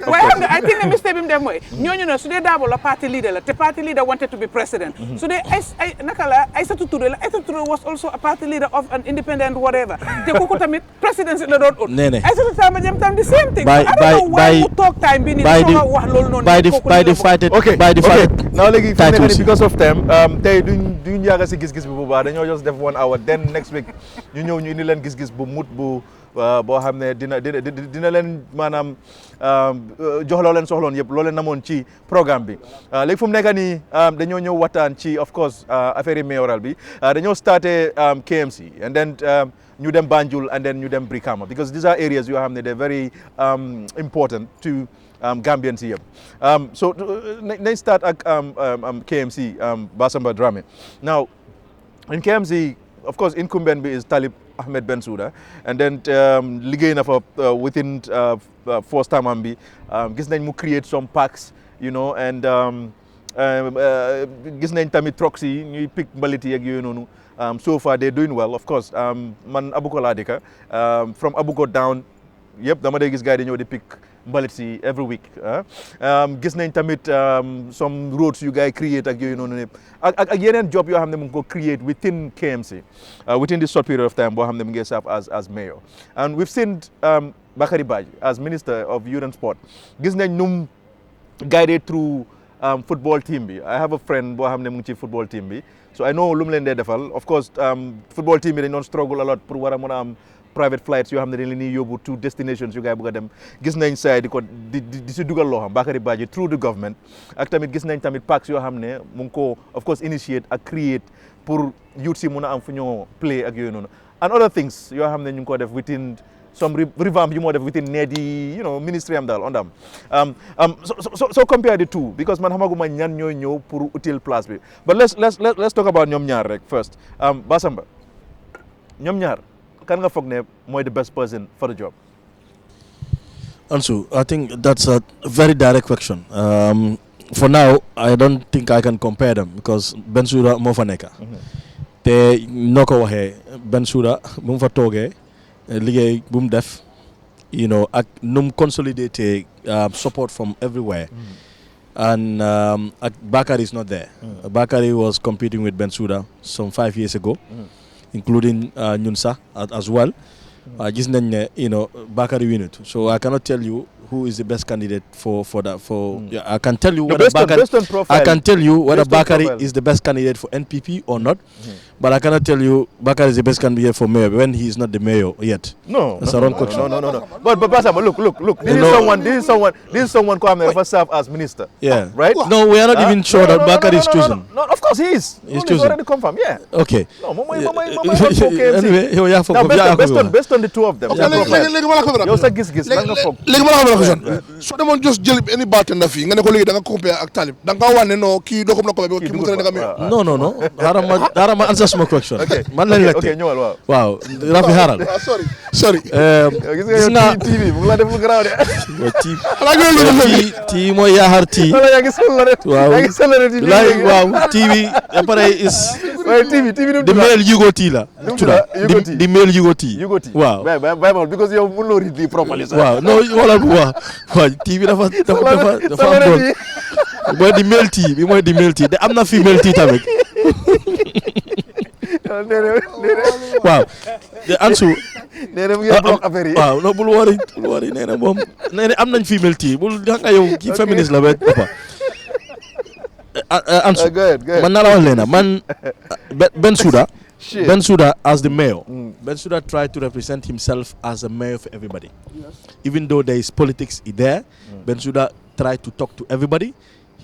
Speaker 8: waaye xam nga I think the mistake bi mu def mooy ñooñu ne su dee Darboe la party leader la te party leader wanted to be president su dee ay naka la Aïssatou Touré la Aïssatou Touré was also a party leader of an independent whatever te kooku tamit presidency la doon ut Aïssatou Samba Diém tam the same thing I don't know why mu toog time bi nii soo wax loolu noonu
Speaker 6: by the fight
Speaker 1: now léegi fi nekk because of time tey duñ yàgg si gis-gis bi bu baax dañoo just def 1 hour then next week ñu ñëw ñu indi leen gis-gis bu mut bu boo xam ne dina leen maanaam jox loo leen soxloon yëpp loo leen namoon ci programme bi léegi fu mu nekk nii dañoo ñëw waxtaan ci of course affaire yi mayoral bi dañoo starté KMC and then ñu dem Banjul and then ñu dem Brikama because these are areas yoo xam ne they're very important to Gambians yëpp so nañ start ak KMC Basamba Dramé now in KMC of course incumbent bi is Talib Ahmed Bensouda and then liggéey na fa within first time am bi gis nañ mu create some parks you know and gis nañ tamit trucks yi ñuy pick mbalit yi ak yooyu noonu so far they're doing well of course man Abuko laa dëkka from Abuko down yëpp dama dee gis gars yi di ñëw di pick mbalit si every week gis nañ tamit some roads yu gars yi create ak yooyu noonu ak yeneen job yoo xam ne mu ngi ko create within KMC within this short period of time boo xam ne mu ngi serve as mayor and we've seen Bakary Badji as minister of youth and sport gis nañ num guided through football team bi I have a friend boo xam ne mu ngi ci football team bi so I know lu mu leen dee defal of course football team bi dañ doon struggle a lot pour war a mën a am private flights yoo xam ne dañ leen di yóbbu to destinations yu gars yi bëgg a dem gis nañ say di ko di si dugal loo xam Bakary Badji through the government ak tamit gis nañ tamit parks yoo xam ne mu ngi ko of course initiate ak create pour youth si mun a am fu ñoo play ak yooyu noonu and other things yoo xam ne ñu ngi ko def within some revamp yu moo def within NEDI you know ministry am daal on dam so compare the two because man xamaguma ñan ñooy ñëw pour utile place bi but let's talk about ñoom ñaar rek first Basamba ñoom ñaar kan nga foog ne mooy the best person for the job?
Speaker 6: Ansu, I think that's a very direct question. For now, I don't think I can compare them because Bensouda moo fa nekk. te noo ko waxee Bensouda bu mu fa toogee liggéey bu mu def you know ak nu mu consolidated support from everywhere. And Bakary is not there. Bakary was competing with Bensouda some 5 years ago. Including Nyunsa as well. Gis nañ ne you know Bakary win it. So I cannot tell you who is the best candidate for that I can tell you whether Bakary is the best candidate for NPP or not. But I cannot tell you Bakary is the best candidate for mayor when he is not the mayor yet.
Speaker 1: No.
Speaker 6: That's a wrong question.
Speaker 1: No. But Basamba, look. This is someone who never served as minister.
Speaker 6: Yeah.
Speaker 1: Right?
Speaker 6: No, we are not even sure that Bakary is chosen.
Speaker 1: No, of course he is.
Speaker 6: He's chosen.
Speaker 1: Already confirmed, yeah.
Speaker 6: Okay.
Speaker 1: No, anyway, based on the two of them.
Speaker 7: léegi ma la ko dara
Speaker 1: yow sa gis-gis lan nga foog
Speaker 7: léegi ma la ko dara soo demoon just jël any bartender fii nga ne ko léegi da nga compare ak Talib da nga wane non kii doo ko mën a compare kii mu tane da nga mi
Speaker 6: No. xaaral ma answer sama question. Man lañ laajte.
Speaker 1: ok ñëwal
Speaker 6: waaw Rafi xaaral.
Speaker 7: sorry
Speaker 1: gis nga TV bu la def lu garaaw de
Speaker 6: tii mooy yaakaar tii.
Speaker 1: yaa ngi sonn rek
Speaker 6: waaw TV après is
Speaker 1: TV
Speaker 6: the male Yugo tea la. the male Yugo tea. waaw
Speaker 1: Bible because yow mënuloo read lii properly.
Speaker 6: waaw non wala bu waaw TV dafa am doon mooy di male tea bi mooy di male tea te am na female tea tamit. waaw de Ansu.
Speaker 1: nee na mu ngi block affaire yi.
Speaker 6: waaw non bul wari nee na moom nee na am nañ female tea bul xam nga yow kii féministe la ba papa. Ansu man naa la wax leena man Bensouda as the mayor. Bensouda tried to represent himself as a mayor for everybody. Yes. Even though there is politics there, Bensouda tried to talk to everybody.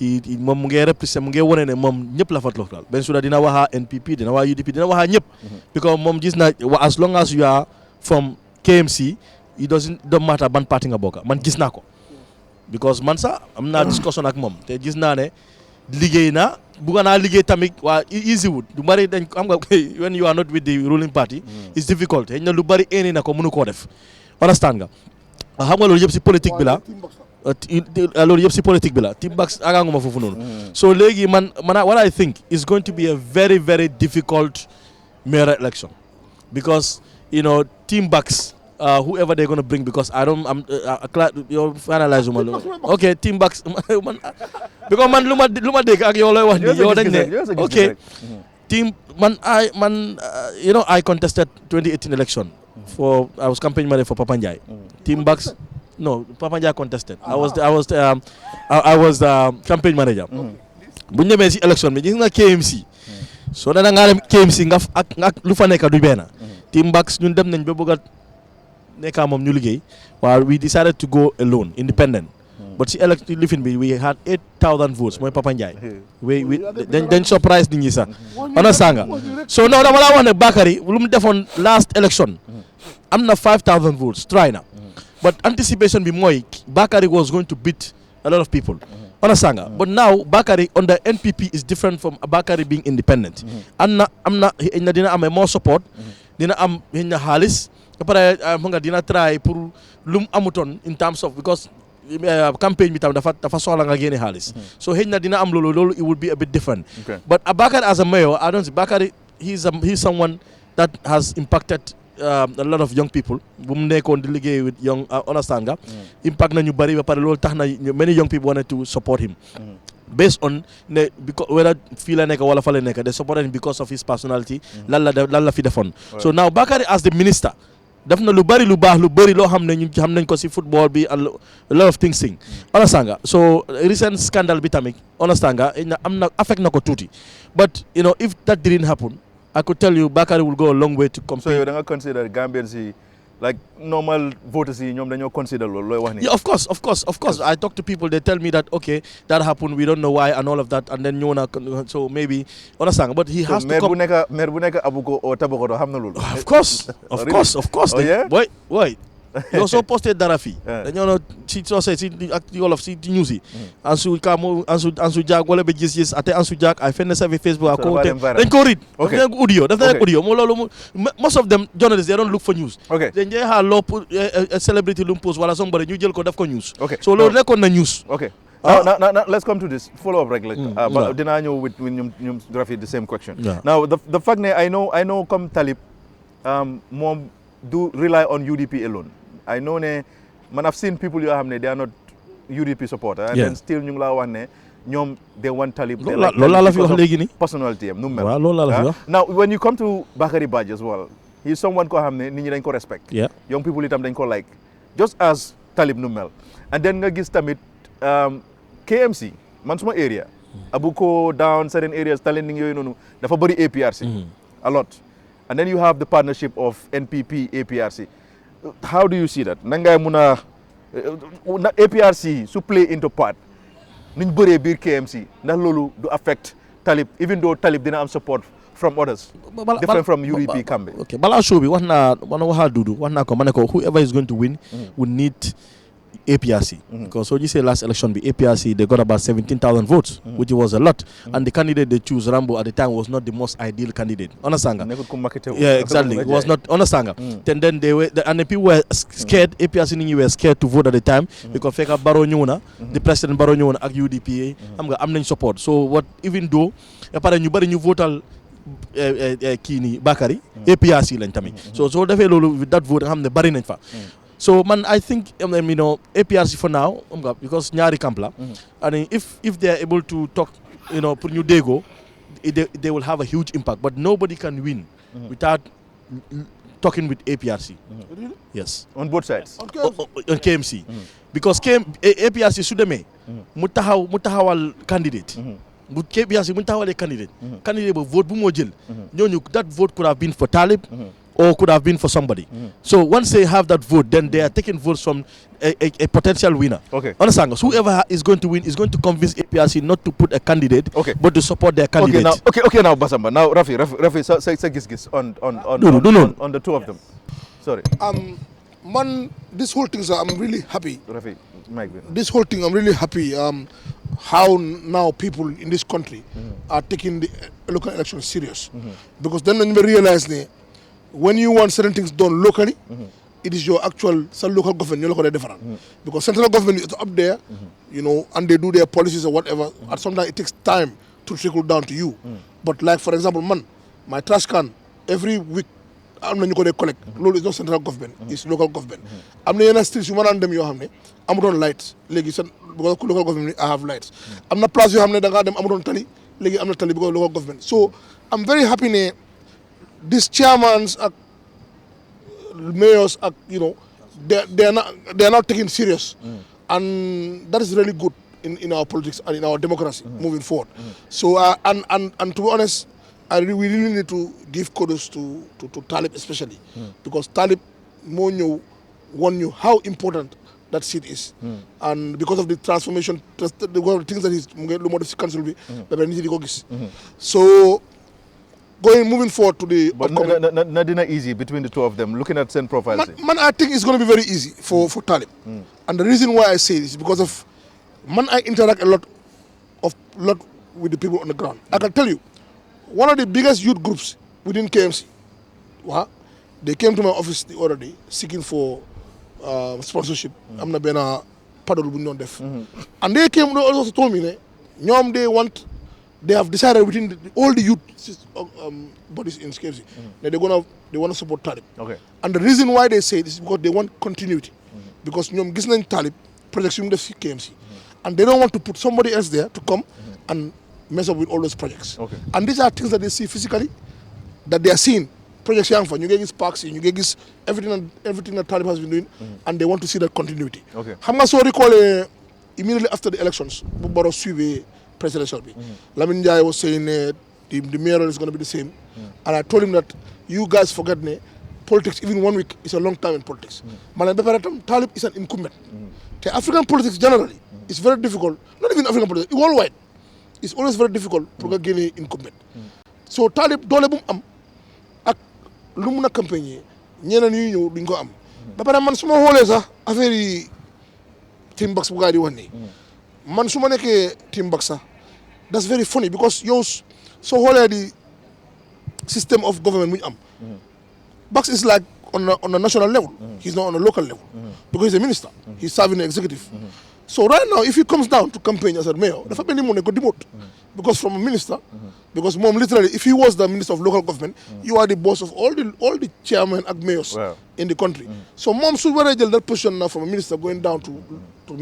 Speaker 6: Moom mu ngi represent mu ngi wane ne moom ñëpp la fa local. Bensouda dina wax NPP dina wax UDP dina wax ñëpp. Because moom gis na as long as you are from KMC, it don't matter ban parti nga bokk man gis naa ko. Because man sax am naa discussion ak moom te gis naa ne liggéey na bugga naa liggéey tamit waa easy wut lu bari dañ xam nga when you are not with the ruling party it's difficult xëy na lu bari éeni na ko mënu koo def understand nga xam nga loolu yëpp si politique bi la team backs agaanguma foofu noonu so léegi man what I think is going to be a very very difficult mayoral election because you know team backs whoever they're going to bring because you're finalize okay team backs because man luma dégg ak yow lay wax ni yow dañ ne okay team I contested 2018 election I was campaign manager for Papa Njai team backs no Papa Njai contested I was campaign manager bu ñu demee si election bi gis nga KMC so da nga dem KMC nga lu fa nekk du benn team backs ñun dem nañ ba bëgg a nekka moom ñu liggéey waaw we decided to go alone independent but si election lifin bi we had 8,000 votes mooy Papa Njie dañ surprise nit ñi sax understand nga so no dama laa wax ne Bakary lu mu defoon last election am na 5,000 votes try na but anticipation bi mooy Bakary was going to beat a lot of people understand nga but now Bakary under NPP is different from Bakary being independent am na dina am more support dina am na xaalis après nga dina try pour lu mu amutoon in terms of because campaign bi tam dafa soxla nga génne xaalis so xëy na dina am loolu it would be a bit different but Bakary as a mayor I don't see Bakary he's someone that has impacted a lot of young people bu mu nekkoon di liggéey with young understand nga impact na ñu bari ba pare loolu tax na many young people wanted to support him based on ne because whether fii la nekk wala fa la nekk they supported him because of his personality lan la fi defoon so now Bakary as the minister def na lu bari lu baax lu bari loo xam ne ñu xam nañ ko si football bi and a lot of things understand nga so recent scandal bi tamit understand nga am na affect na ko tuuti but if that didn't happen I could tell you Bakary will go a long way to compete.
Speaker 1: So yow da nga consider Gambians yi like normal voters yi ñoom dañoo consider loolu looy wax ni
Speaker 6: yeah, of course I talk to people they tell me that okay that happened we don't know why and all of that and then ñëw na so maybe understand but he has to come
Speaker 1: maire bu nekk abuko o tabako xam na loolu
Speaker 6: of course
Speaker 1: oh, yeah?
Speaker 6: boy yow soo posté dara fii dañoo no si soo see si ak wolof si news yi Ansu Jack wala ba Giss Giss ate Ansu Jack ay fenn sa Facebook ko dañ ko read daf na audio mo loolu most of them journalists they don't look for news dañ jey xaar loo celebrity lu mu post wala somebody ñu jël ko def ko news so loolu nekkoon na news
Speaker 1: now let's come to this follow up rek dinaa ñëw with ñoom Rafi the same question now the fact ne I know comme Talib moom do rely on UDP alone I know ne man I've seen people yoo xam ne they are not UDP supporter and then still ñu ngi laa wax ne ñoom they want Talib
Speaker 6: loolu laa la fi wax léegi ni
Speaker 1: personality am nu mel
Speaker 6: waaw loolu laa la fi wax
Speaker 1: now when you come to Bakary Badji as well he is someone koo xam ne nit ñi dañ ko respect young people itam dañ ko like just as Talib nu mel and then nga gis tamit KMC man suma area Abuko down certain areas Talending yooyu noonu dafa bëri APRC a lot and then you have the partnership of NPP APRC how do you see that nangay mun a APRC su play into part nuñ bëree biir KMC ndax loolu du affect Talib even though Talib dina am support from others different from UDP Kambe
Speaker 6: okay balaa show bi wax naa Dudu wax naa ko ma ne ko whoever is going to win would need APRC because so you say last election be APRC they got about 17,000 votes which was a lot and the candidate they choose Rambo at the time was not the most ideal candidate understand yeah exactly it was not understand then they were and the people were scared APRC ni were scared to vote at the time because fekk Barrow ñëw na the president Barrow ñëw na ak UDP xam nga am nañ support so what even though pare ñu bari ñu votal kii ni Bakary APRC lañ tamit so defee loolu with that vote nga xam ne bari nañ fa so man I think APRC for now because ñaari camp la and if they are able to talk pour ñu déggoo they will have a huge impact but nobody can win without talking with APRC yes
Speaker 1: on both sides
Speaker 6: on KMC because APRC su demee mu taxawal candidate bu APRC mu taxawalee candidate ba vote bu moo jël ñooñu that vote could have been for Talib or could have been for somebody. So once they have that vote, then they are taking votes from a potential winner. Understand? So whoever is going to win is going to convince APRC not to put a candidate, but to support their candidate.
Speaker 1: Okay, now Basamba. Now Rafi, say Giss Giss on the two of them. Sorry.
Speaker 7: Man, this whole thing, I'm really happy.
Speaker 1: Rafi, Mike.
Speaker 7: This whole thing, I'm really happy. How now people in this country are taking the local elections serious, because then when we realize when you want certain things done locally, it is your actual local government, your local different. Because central government is up there, and they do their policies or whatever. And sometimes it takes time to trickle down to you. But like, for example, my trash can, every week am na ñu ko dee collect loolu is not central government is local government am na yenn streets yu mën a dem yoo xam ne amutoon light léegi seen because local government I have lights am na place yoo xam ne da ngaa dem amutoon tali léegi am na tali because local government so I'm very happy ne these chairmans ak mayors ak they are not taken serious and that is really good in our politics and in our democracy moving forward so and to be honest we really need to give kudos to Talib especially because Talib moo ñëw won you how important that seat is and because of the transformation because of the things that he's lu moo def si council bi ba pare nit yi di ko gis so moving forward to the
Speaker 1: not dinner easy between the two of them looking at same profiles
Speaker 7: I think it's going to be very easy for Talib and the reason why I say this is because of I interact a lot with the people on the ground. I can tell you one of the biggest youth groups within KMC they came to my office the other day seeking for sponsorship am na benn paddle bu ñu doon def and they came they also told me ne ñoom they have decided within all the youth bodies in KMC that they want to support Talib and the reason why they say this is because they want continuity because ñoom gis nañ Talib projects yu mu def si KMC and they don't want to put somebody else there to come and mess up with all those projects and these are things that they see physically that they are seeing projects yaa ngi fa ñu ngi gis parks yi ñu ngi gis everything that Talib has been doing and they want to see that continuity xam nga soo recall immediately after the elections bu Barrow suivre presidential bi Lamin Njie was saying the mayoral is going to be the same and I told him that you guys forget ne politics even 1 week is a long time in politics maanaam ba pare tam Talib is an incumbent te African politics generally is very difficult not even African politics worldwide it's always very difficult pour nga génne incumbent so Talib doole bu mu am ak lu mun a campagne ñeneen ñuy ñëw duñ ko am ba pare man su ma xoolee sax affaire yi team box bu gaa di wax nii man su ma nekkee team box sax that's very funny because yow soo xoolee di system of government mu ñu am Bax is like on a national level he's not on a local level because he's a minister he's serving the executive so right now if he comes down to campaign as a mayor dafa mel ni mu ne ko demote because from a minister because moom literally if he was the minister of local government you are the boss of all the chairmen and mayors in the country so moom su waree jël that position now from a minister going down to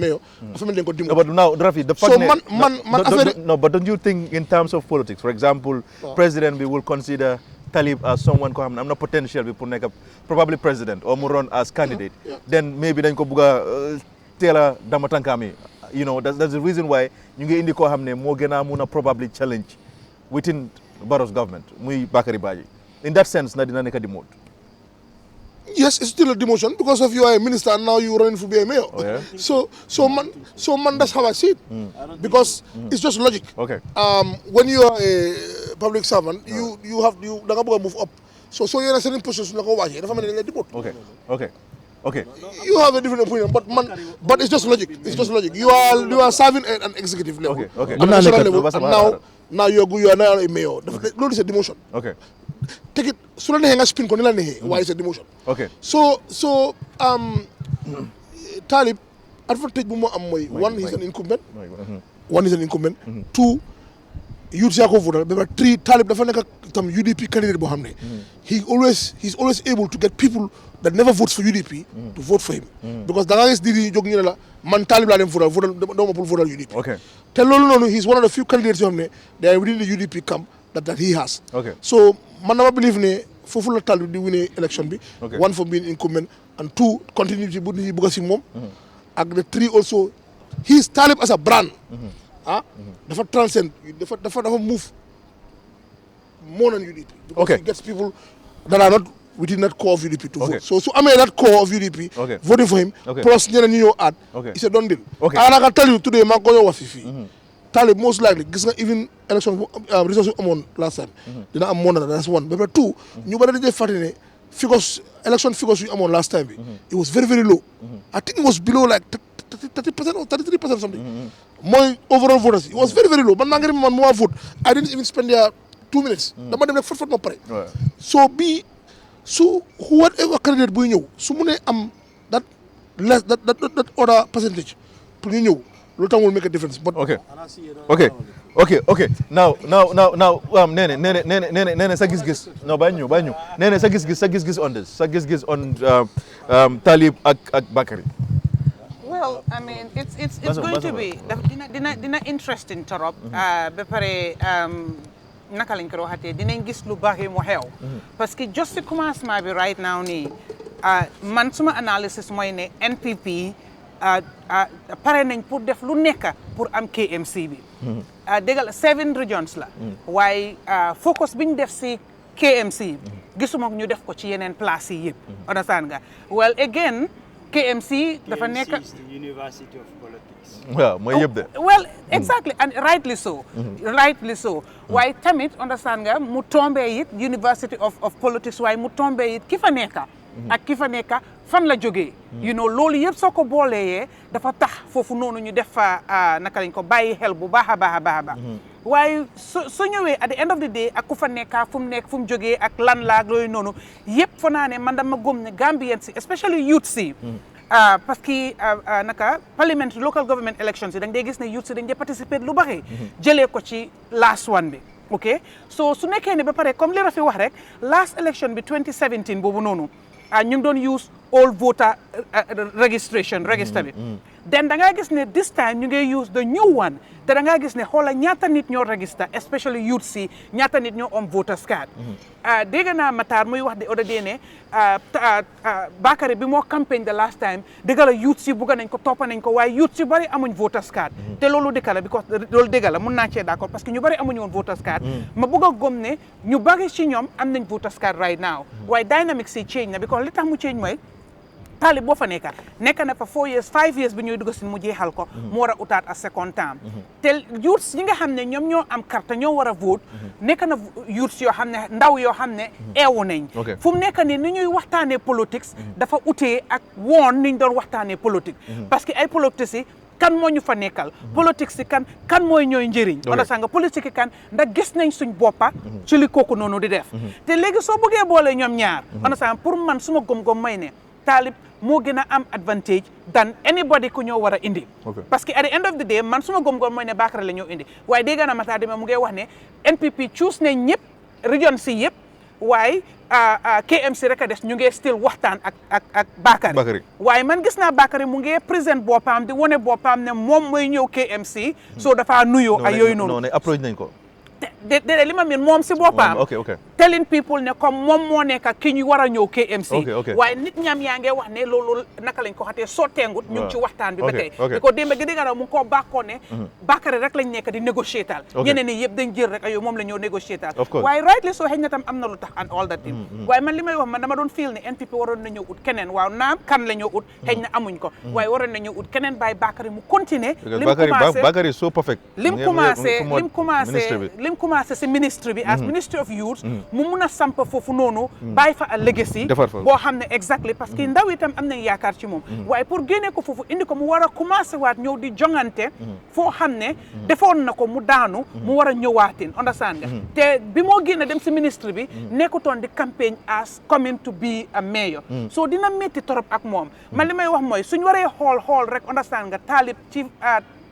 Speaker 7: mayor dafa mel ni ko demote
Speaker 1: but now Rafi the fact
Speaker 7: so
Speaker 1: but don't you think in terms of politics for example president we will consider Talib as someone ko xam ne am na potential bi pour nekk probably president or mu run as candidate then maybe dañ ko bugg a teel a dama tànkaam yi that's the reason why ñu ngi indi koo xam ne moo gën a mun a probably challenge within Barrow's government muy Bakary Badji in that sense na dina nekk demote
Speaker 7: yes it's still a demotion because of you are a minister and now you running for be a mayor so man that's how I see it because it's just logic when you are a public servant you da nga bëgg a move up so you're in a certain position la ko wàccee dafa mel ni dañ la demote
Speaker 1: okay
Speaker 7: you have a different opinion but it's just logic you are serving at an executive level at national level and now you are now a mayor loolu is a demotion take it su la neexee nga spin ko ni la neexee waaye it's a demotion so Talib advantage bu moo am mooy one he's an incumbent two youth yaa ko votal ba 3 Talib dafa nekk tam UDP candidate boo xam ne he's always able to get people that never votes for UDP to vote for him because da nga gis di jóg ñu ne la man Talib laa dem votal dama pour votal UDP te loolu noonu he's one of the few candidates yoo xam ne they are within the UDP camp that he has so man dama believe ne foofu la Talib di winee election bi one for being incumbent and two continuity bu nit ñi bëgg a si moom ak the 3 also he's Talib as a brand dafa transcend dafa move more than UDP because he gets people that are not within that core of UDP to vote so su amee that core of UDP voting for him plus ñeneen ñi ñëw add it's a done deal and I can tell you today maa ngi ko ñëw wax fii Talib most likely gis nga even election results yu amoon last time dina am more than that's one but 2 ñu bari dañuy fàtte ne election figures yu amoon last time bi it was very very low I think it was below like 30% or 33% something mooy overall voters it was very very low man maa ngi man moo vote I didn't even spend there 2 minutes dama dem rek fot ma pare so bii su whatever candidate buy ñëw su mu nee am that other percentage pour ñu ñëw loolu tax will make a difference but
Speaker 1: Okay. Now, Nene, sa gis-gis. No, bañu. Nene, sa gis-gis on this. Sa gis-gis on Talib ak Bakary.
Speaker 8: Well, I mean, it's going to be dina interesting torop. Ba pare naka lañ ko waxatee dinañ gis lu bari mu xew. Parce que just ci commencement bi right now nii man suma analysis mooy ne NPP pare nañ pour def lu nekk pour am KMC bi. dégg la 7 regions la. waaye focus bi ñu def si KMC gisuma ñu def ko ci yeneen place yi yëpp. understand nga well again KMC dafa nekk
Speaker 9: University of Politics.
Speaker 1: waaw mooy yëpp de.
Speaker 8: well exactly and rightly so. waaye tamit understand nga mu tombé it University of Politics waaye mu tombé it ki fa nekka ak ki fa nekka fan la jógee. loolu yëpp soo ko boolee dafa tax foofu noonu ñu def fa naka lañ ko bàyyi xel bu baax a baax. waaye su ñëwee at the end of the day ak ku fa nekka fu mu nekk fu mu jógee ak lan la ak yooyu noonu yëpp fa naa ne man dama gëm ne Gambien si especially youth si. parce que naka parliamentary local government elections yi da nga dee gis ne youth si dañ dee participer lu bari. jëlee ko ci last one bi. ok so su nekkee ne ba pare comme li Rafi wax rek last election bi 2017 boobu noonu ñu ngi doon use all voter registration register bi. then da ngaa gis ne this time ñu ngi use the new one te da ngaa gis ne xoola ñaata nit ñoo register especially youth si ñaata nit ñoo am voters card. dégg naa Matar muy wax de other day ne Bakary bi moo campagne the last time dëgg la youth si bugga nañ ko toppa nañ ko waaye youth si bari amuñ voters card. te loolu dëgg la because loolu dëgg la mun naa cee d'accord parce que ñu bari amuñ woon voters card. ma bugg a gëm ne ñu bari ci ñoom am nañ voters card right now waaye dynamics si change na because li tax mu change mooy Talib boo fa nekk na fa 4 years 5 years bi ñuy dugg si mu jeexal ko mu war a utaat a second term te youths yi nga xam ne ñoom ñoo am carte ñoo war a vote nekk na youths yoo xam ne ndaw yoo xam ne eewu nañ fu mu nekk ni ñuy waxtaanee politics dafa utee ak woon ni ñu doon waxtaanee politique parce que ay politiques yi kan moo ñu fa nekkal politique si kan mooy ñooy njëriñ wala sax nga politique yi kan ndax gis nañ suñ boppa ci li kooku noonu di def te léegi soo bëggee boole ñoom ñaar wala sax pour man suma gom-gom may ne Talib moo gën a am advantage than anybody ku ñoo war a indi parce que at the end of the day man suma gom-gom mooy ne Bakary la ñoo indi waaye dégg naa Matar Deme mu ngay wax ne NPP choose nañ ñëpp region si yëpp waaye KMC rek a des ñu ngi still waxtaan ak Bakary waaye man gis naa Bakary mu ngi présent boppam di wane boppam ne moom mooy ñëw KMC soo dafa nuyoo ay yooyu noonu
Speaker 1: non approche nañ ko
Speaker 8: déedéet li ma miin moom si boppam telling people ne comme moom moo nekk ki ñu war a ñëw KMC waaye nit ñam yaa ngi wax ne loolu naka lañ ko xatee sotteegut ñu ngi ci waxtaan bi ba tey di ko démb gi dégg nga mu ngi koo bàkkoo ne Bakary rek lañ nekk di négocier tal ñeneen ni yëpp dañ jël rek ayo moom la ñëw négocier tal waaye rightly soo xëy na tam am na lu tax and all that thing waaye man li may wax man dama doon feel ne NPP waroon na ñëw ut keneen waaw naam kan la ñëw ut xëy na amuñ ko waaye waroon na ñëw ut keneen bàyyi Bakary mu continuer
Speaker 1: Bakary so perfect
Speaker 8: lim commencé si ministre bi as Ministry of Youth mu mun a samp foofu noonu bàyyi fa a legacy boo xam ne exactly parce que ndaw itam am nañ yaakaar ci moom waaye pour génne ko foofu indi ko mu war a commencé waat ñëw di jongante foo xam ne defoon na ko mu daanu mu war a ñëwaatin understand nga te bi moo génne dem si ministre bi nekkutoon di campagne as coming to be a mayor so dina métti trop ak moom man li may wax mooy suñ waree xool rek understand nga Talib ci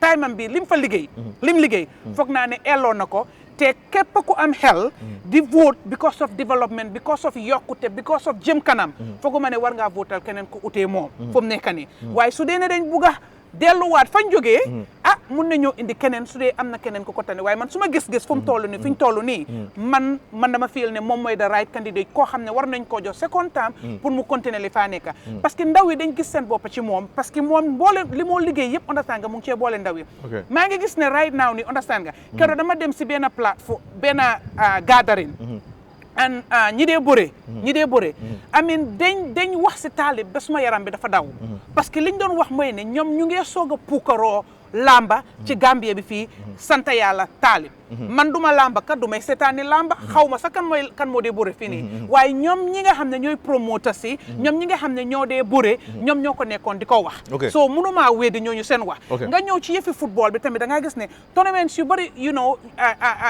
Speaker 8: time am bi lim fa liggéey lim liggéey foog naa ne elloo na ko te képp ku am xel di vote because of development because of yokkute because of jëm kanam fooguma ne war ngaa votal keneen ku utee moom fu mu nekk nii waaye su dee ne dañ bugg a delluwaat fañ jógee mun nañoo indi keneen su dee am na keneen ku ko tane waaye man su ma gis-gis fu mu toll nii fi ñu toll nii man dama feel ne moom mooy the right candidate koo xam ne war nañ koo jox second term pour mu continuer li faa nekk parce que ndaw yi dañ gis seen bopp ci moom parce que moom boole li moo liggéey yëpp understand nga mu ngi cee boole ndaw yi maa ngi gis ne right now ni understand nga keroog dama dem si benn plateforme benn gathering and ñi dee bëre amin dañ wax si Talib ba suma yaram bi dafa daw parce que liñ doon wax mooy ne ñoom ñu ngi soog a puukaroo lamba ci Gambie bi fii sant yàlla Talib man duma lamba kat du may seetaani lamba xaw ma sax kan moo dee bëre fii nii waaye ñoom ñi nga xam ne ñooy promoteur si ñoom ñi nga xam ne ñoo dee bëre ñoom ñoo ko nekkoon di ko wax so mënumaa weddi ñooñu seen wax nga ñëw ci yëfi football bi tamit da ngaa gis ne tournaments yu bëri you know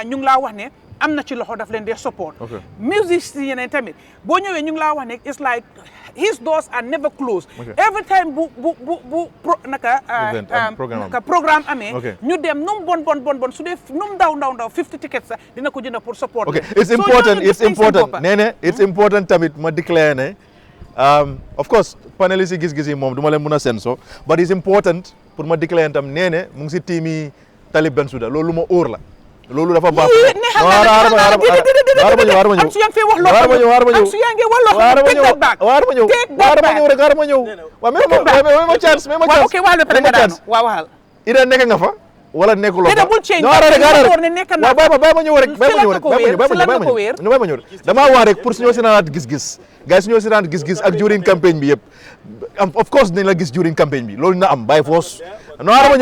Speaker 8: ñu ngi laa wax ne am na ci loxo daf leen dee support musiciens yeneen tamit boo ñëwee ñu ngi laa wax ne it's like his doors are never closed every time bu programme amee ñu dem nu mu bon su dee nu mu ndaw 50 tickets sax dina ko jënd pour support
Speaker 1: it's important nee it's important tamit ma declare ne of course panelists yi gis-gis yi moom du ma leen mën a senso but it's important pour ma declare tam nee mu ngi si team yi Talib Bensouda loolu ma óor la loolu dafa baax
Speaker 8: Ansu yaa ngi fay wax loo Ansu yaa ngi wax loo ma chance ok wax la pare nga daanu waaw waxal
Speaker 1: ida nekk nga fa wala nekkuloo
Speaker 8: fa bul change
Speaker 1: bàyyi ma ñëw rek damaa wax rek pour suñoo seetaan gis-gis gars yi suñoo seetaan gis-gis ak during campagne bi yëpp of course dinañ la gis during campagne bi loolu na am bàyyi foos no I don't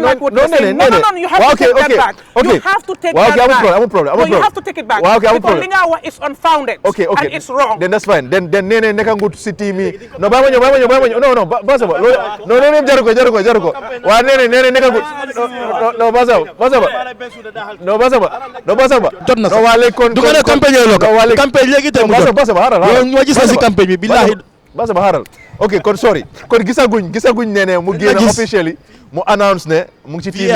Speaker 1: like what you're saying. No, you have to take that back. You have to take that back. No, you have to take it back. Because Lingawa is unfounded and it's wrong. Then that's fine. Then nene neka ngut city mi. No, bama nyo. No, basaba. No, jaruko. Wa nene neka ngut. No, basaba. No, basaba. No, wale kon.
Speaker 6: Dugane campagne lo. Campagne legi te mu.
Speaker 1: Basaba haral.
Speaker 6: Yo ñu gis ci campagne bi billahi.
Speaker 1: Basaba haral. Ok kon sorry kon gisaguñ ne mu génn officially mu announce ne mu ngi ci team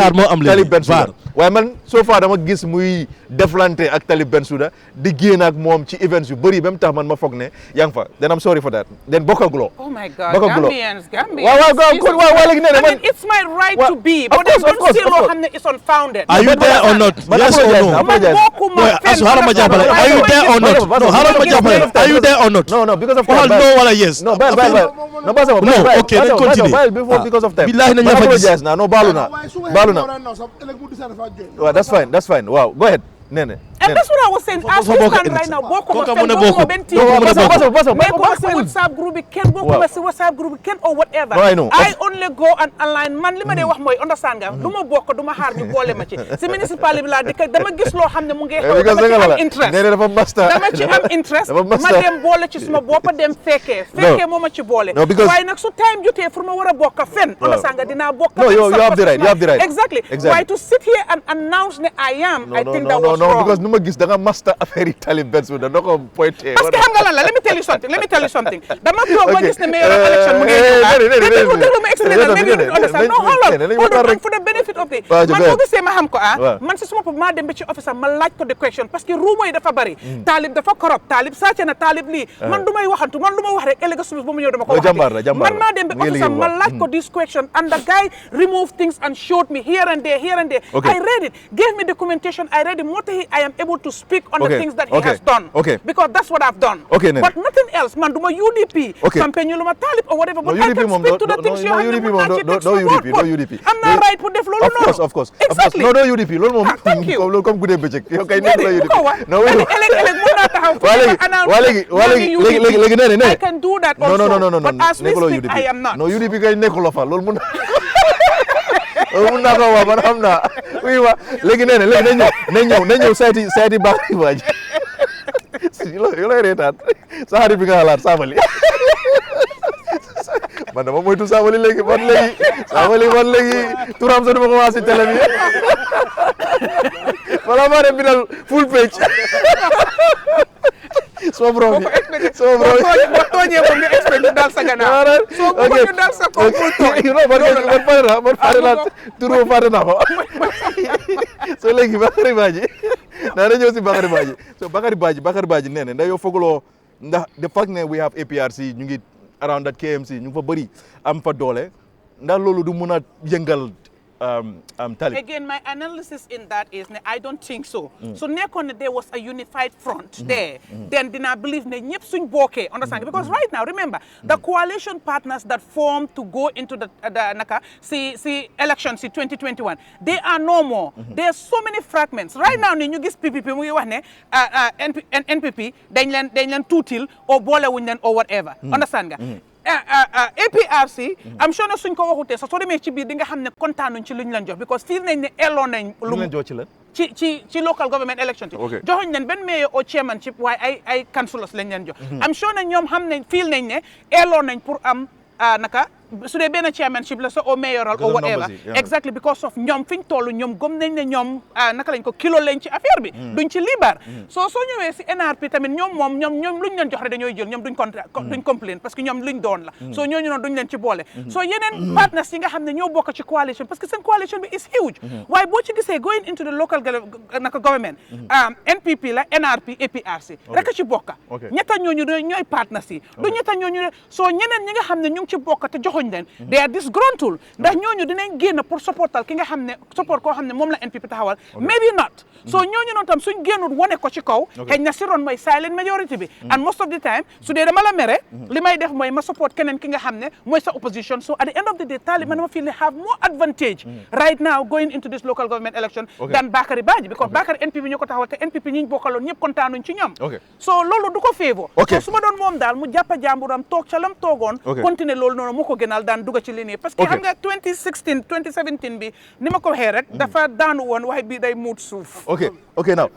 Speaker 1: Talib Bensouda waaye man so far dama gis muy deflante ak Talib Bensouda di génn ak moom ci events yu bëri ba mu tax man ma foog ne yaa ngi fa then I'm sorry for that then bokkaguloo
Speaker 8: oh my God Gambians
Speaker 1: waaw léegi nee man
Speaker 8: it's my right to be but then don't say loo xam ne it's unfounded
Speaker 6: are you there or not yes or no
Speaker 8: ma jàppale
Speaker 6: are you there or not no xaaral ma jàppale are you there or not
Speaker 1: no because of
Speaker 6: time no wala yes
Speaker 1: no
Speaker 6: okay let's continue
Speaker 1: because of time
Speaker 6: billahi nañu fa gis
Speaker 1: no baalu na waaw that's fine waaw go ahead nene
Speaker 8: and that's what I was saying as we stand right now bokkuma benn team bokkuma si WhatsApp group bi kenn bokkuma si WhatsApp group bi kenn or whatever I only go and align man li ma dee wax mooy understand nga du ma bokk du ma xaar ñu boole ma ci si municipal bi laa dëkk dama gis loo xam ne mu ngi xew dama ci am interest dama ci am interest ma dem boole ci suma boppa dem fekkee moo ma ci boole waaye nag su time jotee pour ma war a bokk fen understand nga dinaa bokk
Speaker 1: you have the right
Speaker 8: exactly waaye to sit here and announce ne I am I think that was wrong
Speaker 1: because nu ma gis da nga master affaire yi Talib Bensouda da ko pointé
Speaker 8: parce que xam nga lan la let me tell you something dama toog ba gis ne mayoral election mu ngi déglu ma explain maybe you don't understand no hold on for the benefit of the man boo gisee ma xam ko man si suma bopp maa dem ba ci office ma laaj ko the question parce que ruuma yi dafa bari Talib dafa corrupt Talib sàcc na Talib lii man du may waxantu man du ma wax rek ëllëg suba ba mu ñëw dama ko waxati man maa dem ba office ma laaj ko this question and the guy removed things and showed me here and there I read it gave me documentation I read it moo tax I am able to speak on the things that he has done because that's what I've done but nothing else man duma UDP campaign you luma Talib or whatever but I can speak to the things you have
Speaker 1: no UDP
Speaker 8: I'm not right for def loolu noonu
Speaker 1: of course
Speaker 8: exactly
Speaker 1: no UDP loolu moom loolu comme guddee bëccëg yow kay nekk la UDP
Speaker 8: no ëllëg mën naa taxaw
Speaker 1: léegi nee
Speaker 8: I can do that also but as we speak I am not
Speaker 1: no UDP kay nekkul fa loolu mun naa ko wax man xam naa oui wa léegi nee na léegi nañ ñëw sayti baaxi baaji yo lay reetaan sa xarit bi nga xalaat Sabally man dama moytu Sabally léegi man léegi turam sa duma ko wax si télé bi wala maa dem bindal full page soo bro bi
Speaker 8: boo tooñee moom nga expect daal sa gannaaw soo bëgg ñu daal sa kaw
Speaker 1: man pare la turu fàtte naa ko so léegi Bakary Badji naa na ñëw si Bakary Badji so Bakary Badji nee na ndax yow fooguloo ndax the fact ne we have APRC ñu ngi around that KMC ñu fa bëri am fa doole ndax loolu du mun a yëngal Talib.
Speaker 8: Again, my analysis in that is I don't think so. So there was a unified front there. Then did I believe ñëpp suñ bokkee understand because right now remember the coalition partners that formed to go into the elections in 2021 they are no more. There are so many fragments right now ni ñu gis PPP mu ngi wax ne NPP dañ leen tuutil or boole wuñ leen or whatever understand nga APRC am sure ne suñ ko waxutee sax soo demee ci biir di nga xam ne kontaanuñ ci luñ leen jox because fii nañ ne elloon nañ lu
Speaker 1: leen jox ci la
Speaker 8: ci local government election ci joxuñ leen benn mayor au chairmanship waaye ay councillors lañ leen jox am sure ne ñoom xam nañ fii nañ ne elloon nañ pour am su dee benn chairmanship la o mayoral or whatever exactly because of ñoom fi ñu toll ñoom gëm nañ ne ñoom naka lañ ko kilo lañ ci affaire bi duñ ci libar soo ñëwee si NRP tamit ñoom luñ leen jox rek dañooy jël ñoom duñ complain parce que ñoom luñ doon la soo ñooñu noonu duñ leen ci boole soo yeneen partners yi nga xam ne ñoo bokk ci coalition parce que seen coalition bi is huge waaye boo ci gisee going into the local naka government NPP la NRP APRC rek ci bokka ñetta ñooñu ñooy partners yi du ñetta ñooñu soo ñeneen ñi nga xam ne ñu ngi ci bokk te joxuñ leen they are disgruntled ndax ñooñu dinañ génn pour supportal ki nga xam ne support koo xam ne moom la NPP taxawal maybe not soo ñooñu noonu tam suñ génnul wane ko ci kaw xëy na si ron mooy silent majority bi and most of the time su dee dama la mere li may def mooy ma support keneen ki nga xam ne mooy sa opposition so at the end of the day Talib man ma feel have more advantage right now going into this local government election than Bakary Badji because Bakary NPP ñoo ko taxawal te NPP ñi ñu bokkaloon ñëpp kontaanuñ ci ñoom so loolu du ko favor so su ma doon moom daal mu jàppa jàmburam toog ca lam toogoon continuer loolu noonu mu ko gënal daan dugg ci ligne parce que xam nga 2017 bi ni ma ko waxee rek dafa daanu woon waaye bii day muut suuf
Speaker 1: ok now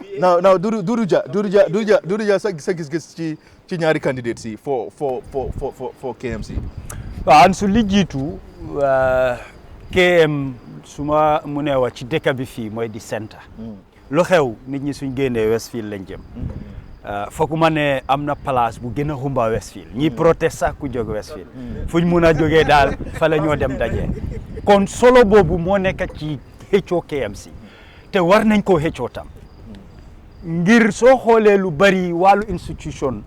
Speaker 1: Doudou Dia sa gis-gis ci ñaari candidates yi for KMC
Speaker 9: waaw Ansu li jiitu KM suma mu ne wa ci dëkk bi fii mooy di centre lu xew nit ñi suñ génnee Westfield lañ jëm fooguma ne am na place bu gën a xumba Westfield ñi protest sax ku jóg Westfield fuñ mun a jógee daal fa la ñoo dem daje kon solo boobu moo nekk ci xëccoo KMC te war nañ koo xëccoo tam ngir soo xoolee lu bari wàllu institution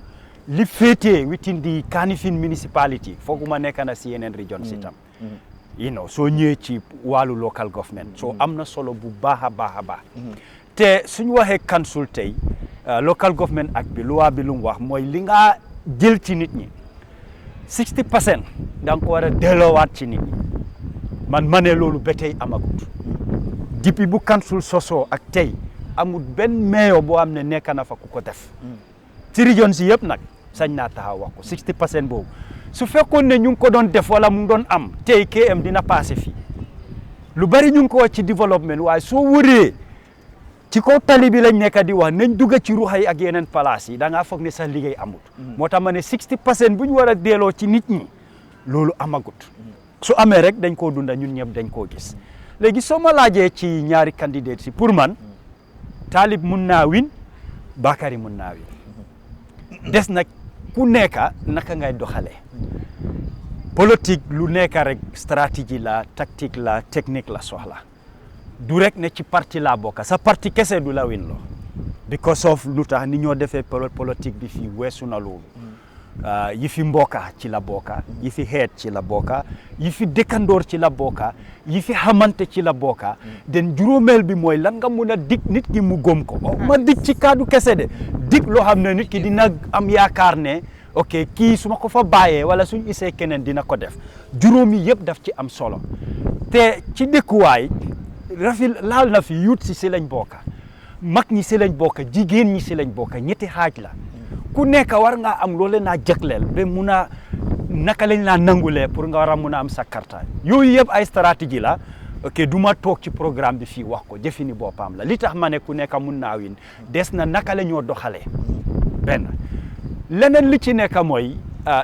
Speaker 9: li féetee within the Kanifing municipality fooguma nekk na si yeneen region si tam soo ñëwee ci wàllu local government soo am na solo bu baax a baax a baax te suñu waxee council tey local government act bi loi bi lu mu wax mooy li nga jël ci nit ñi 60% da nga ko war a delloowaat ci nit ñi ma ne loolu ba tey amagut depuis bu council sosoo ak tey amul benn mayor boo am ne nekk na fa ku ko def ci région si yëpp nag sañ naa taxaw wax ko 60% boobu su fekkoon ne ñu ngi ko doon def wala mu ngi doon am tey KM dina passé fii lu bari ñu ngi ko wax ci développement waaye soo wëree ci kaw tali bi lañ nekk di wax nañ dugg ci ruxa yi ak yeneen place yi da ngaa foog ne sax liggéey amut moo tax ma ne 60% bu ñu war a delloo ci nit ñi loolu amagut su amee rek dañ koo dunda ñun ñëpp dañ koo gis léegi soo ma laajee ci ñaari candidate si pour man Talib mun naa win Bakary mun naa win des nag ku nekka naka ngay doxalee politique lu nekka rek stratégie la tactique la technique la soxla du rek ne ci parti la bokka sa parti kese du la win loo because of lu tax ni ñoo defee politique bi fii weesu na loolu yi fi mbokka ci la bokka yi fi xeet ci la bokka yi fi dëkkandoor ci la bokka yi fi xamante ci la bokka den juróomeel bi mooy lan nga mun a dig nit ki mu gëm ko ma dig ci kaddu kese de dig loo xam ne nit ki dina am yaakaar ne ok kii su ma ko fa bàyyee wala suñ isee keneen dina ko def juróomi yëpp daf ci am solo te ci dëkkuwaay laal na fi yuut si lañ bokka mag ñi si lañ bokka jigéen ñi si lañ bokka ñetti xaaj la ku nekk war nga am loole naa jagleel ba mun a naka lañ laa nangulee pour nga war a mun a am sa karta yooyu yëpp ay stratégie la ok du ma toog ci programme bi fii wax ko jëfini boppam la li tax ma ne ku nekk mun naa win des na naka la ñoo doxalee benn leneen li ci nekk mooy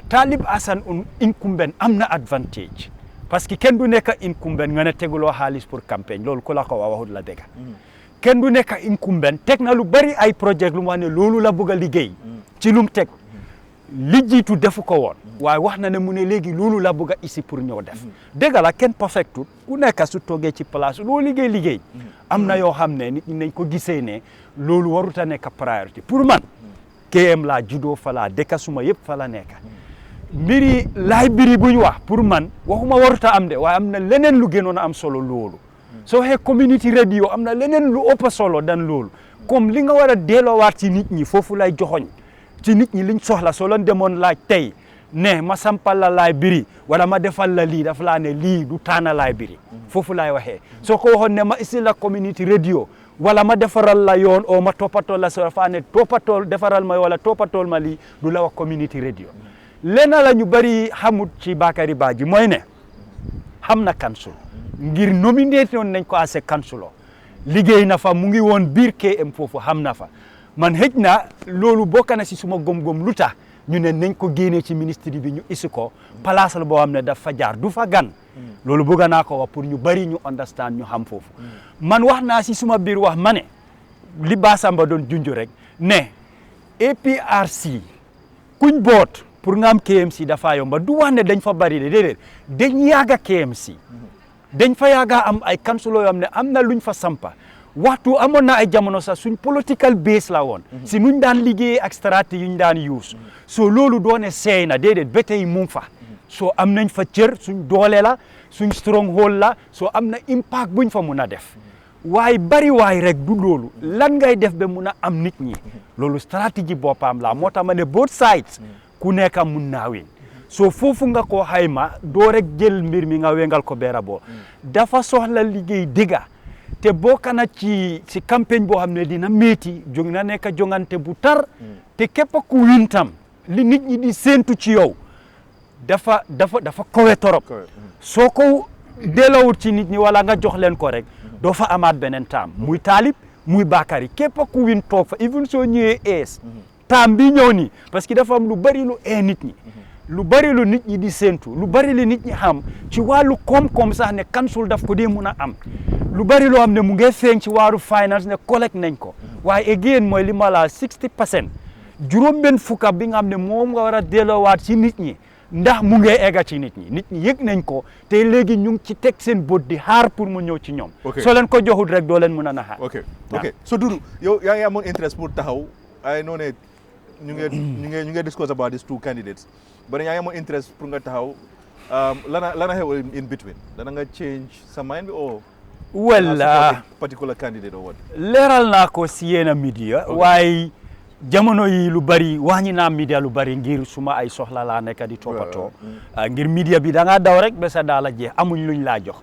Speaker 9: Talib Assane incumbent am na advantage parce que kenn du nekk incumbent nga ne teguloo xaalis pour campagne loolu ku la ko waxut la dëgg kenn du nekk incumbent teg na lu bari ay projet lu mu wax ne loolu la bëgg a liggéey ci lu mu teg li jiitu defu ko woon waaye wax na ne mu ne léegi loolu la bëgg a isi pour ñëw def dëgg la kenn perfectut ku nekk su toogee ci place loo liggéey am na yoo xam ne nit ñi nañ ko gisee ne loolu warut a nekk priorité pour man KM laa juddoo fa laa dëkk suma yëpp fa la nekk mbiri library bu ñu wax pour man waxuma warut a am de waaye am na leneen lu gënoon a am solo loolu soo xee community radio am na leneen lu ëpp solo dan loolu comme li nga war a delloowaat ci nit ñi foofu lay joxoñ ci nit ñi liñ soxla soo leen demoon laaj tey ne ma sampal la library wala ma defal la lii daf laa ne lii du taana library foofu laay waxee soo ko waxoon ne ma isi la community radio wala ma defaral la yoon o ma toppatool la soo faa ne toppatool defaral ma wala toppatool ma lii du la wax community radio lena la ñu bari xamut ci Bakary Badji mooy ne xam na council ngir nomination nañ ko as councilor liggéey na fa mu ngi woon biir KM foofu xam na fa man xëj na loolu bokk na si suma gom-gom lu tax ñu ne nañ ko génnee ci ministre bi ñu isi ko place la boo xam ne dafa jaar du fa gan loolu bëgg naa ko wax pour ñu bari ñu understand ñu xam foofu man wax naa si suma biir wax ma ne li Basamba doon junj rek ne APRC kuñ boot pour nga am KMC dafa yomba du wax ne dañ fa bari de déedéet dañ yàgga KMC dañ fa yàgga am ay kansulo yoo xam ne am na luñ fa sampa waxtu amoon na ay jamono sax suñ political base la woon si nuñ daan liggéeyee ak stratégie yu ñu daan use so loolu doone seey na déedéet ba tey mu ngi fa so am nañ fa cër suñ doole la suñ stronghold la so am na impact buñ fa mun a def waaye bari waay rek du loolu lan ngay def ba mun a am nit ñi loolu stratégie boppam la moo tax ma ne both sides ku nekk mun naa win so foofu nga ko xayma doo rek jël mbir mi nga wengal ko beera boo dafa soxla liggéey dëgga te bokk na ci campagne boo xam ne dina métti jóg na nekk jongante bu tar te képp ku win tam li nit ñi di séentu ci yow dafa kowe torop soo ko delloowut ci nit ñi wala nga jox leen ko rek doo fa amaat beneen taam muy Taalib muy Bakary képp ku win toog fa even soo ñëwee ees taam bi ñëw nii parce que dafa am lu bari lu nit ñi lu bari lu nit ñi di séentu lu bari lu nit ñi xam ci wàllu koom-koom sax ne kansul daf ko dee mun a am lu bari loo xam ne mu ngi feeñ ci waaru finance ne collecte nañ ko waaye again mooy li ma la 60% juróom-benn fukka bi nga xam ne moom nga war a delloowaat ci nit ñi ndax mu ngi egga ci nit ñi yëg nañ ko te léegi ñu ngi ci teg seen bët di xaar pour mu ñëw ci ñoom soo leen ko joxul rek doo leen mën a naxaar
Speaker 1: ok so Dudu yow yaa ngi amoon interest pour taxaw ay noo ne ñu nge discuss about these two candidates but yaa ngi amoon interest pour nga taxaw lana xew in between dana nga change sa mind bi or
Speaker 9: well
Speaker 1: particular candidate or what
Speaker 9: leeral naa ko si yéena media waaye jamono yi lu bari wàññi naa media lu bari ngir suma ay soxla laa nekk di toppatoo ngir media bi da ngaa daw rek ba sa daala jeex amuñ luñ laa jox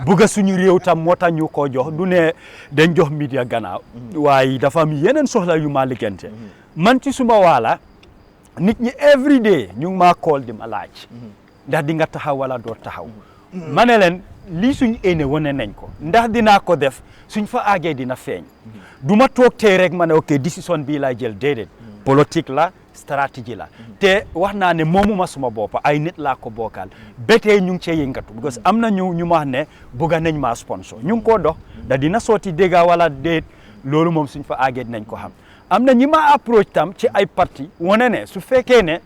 Speaker 9: bugga suñu réew tam moo tax ñu koo jox du ne dañ jox media gannaaw waaye dafa am yeneen soxla yu ma liggante man ci suma waala nit ñi every day ñu ngi maa call di ma laaj ndax di nga taxaw wala doo taxaw ma ne leen lii suñ éene wane nañ ko ndax dinaa ko def suñ fa àggee dina feeñ du ma toog tey rek ma ne ok décision bii laa jël déedéet politique la stratégie la te wax naa ne moomuma suma bopp ay nit laa ko bokkal ba tey ñu ngi cee yëngatu parce que am na ñu ma wax ne bëgg nañ maa sponsor ñu ngi koo dox da dina sotti dégga wala déet loolu moom suñ fa àggee dinañ ko xam am na ñi ma approche tam ci ay parti wane ne su fekkee ne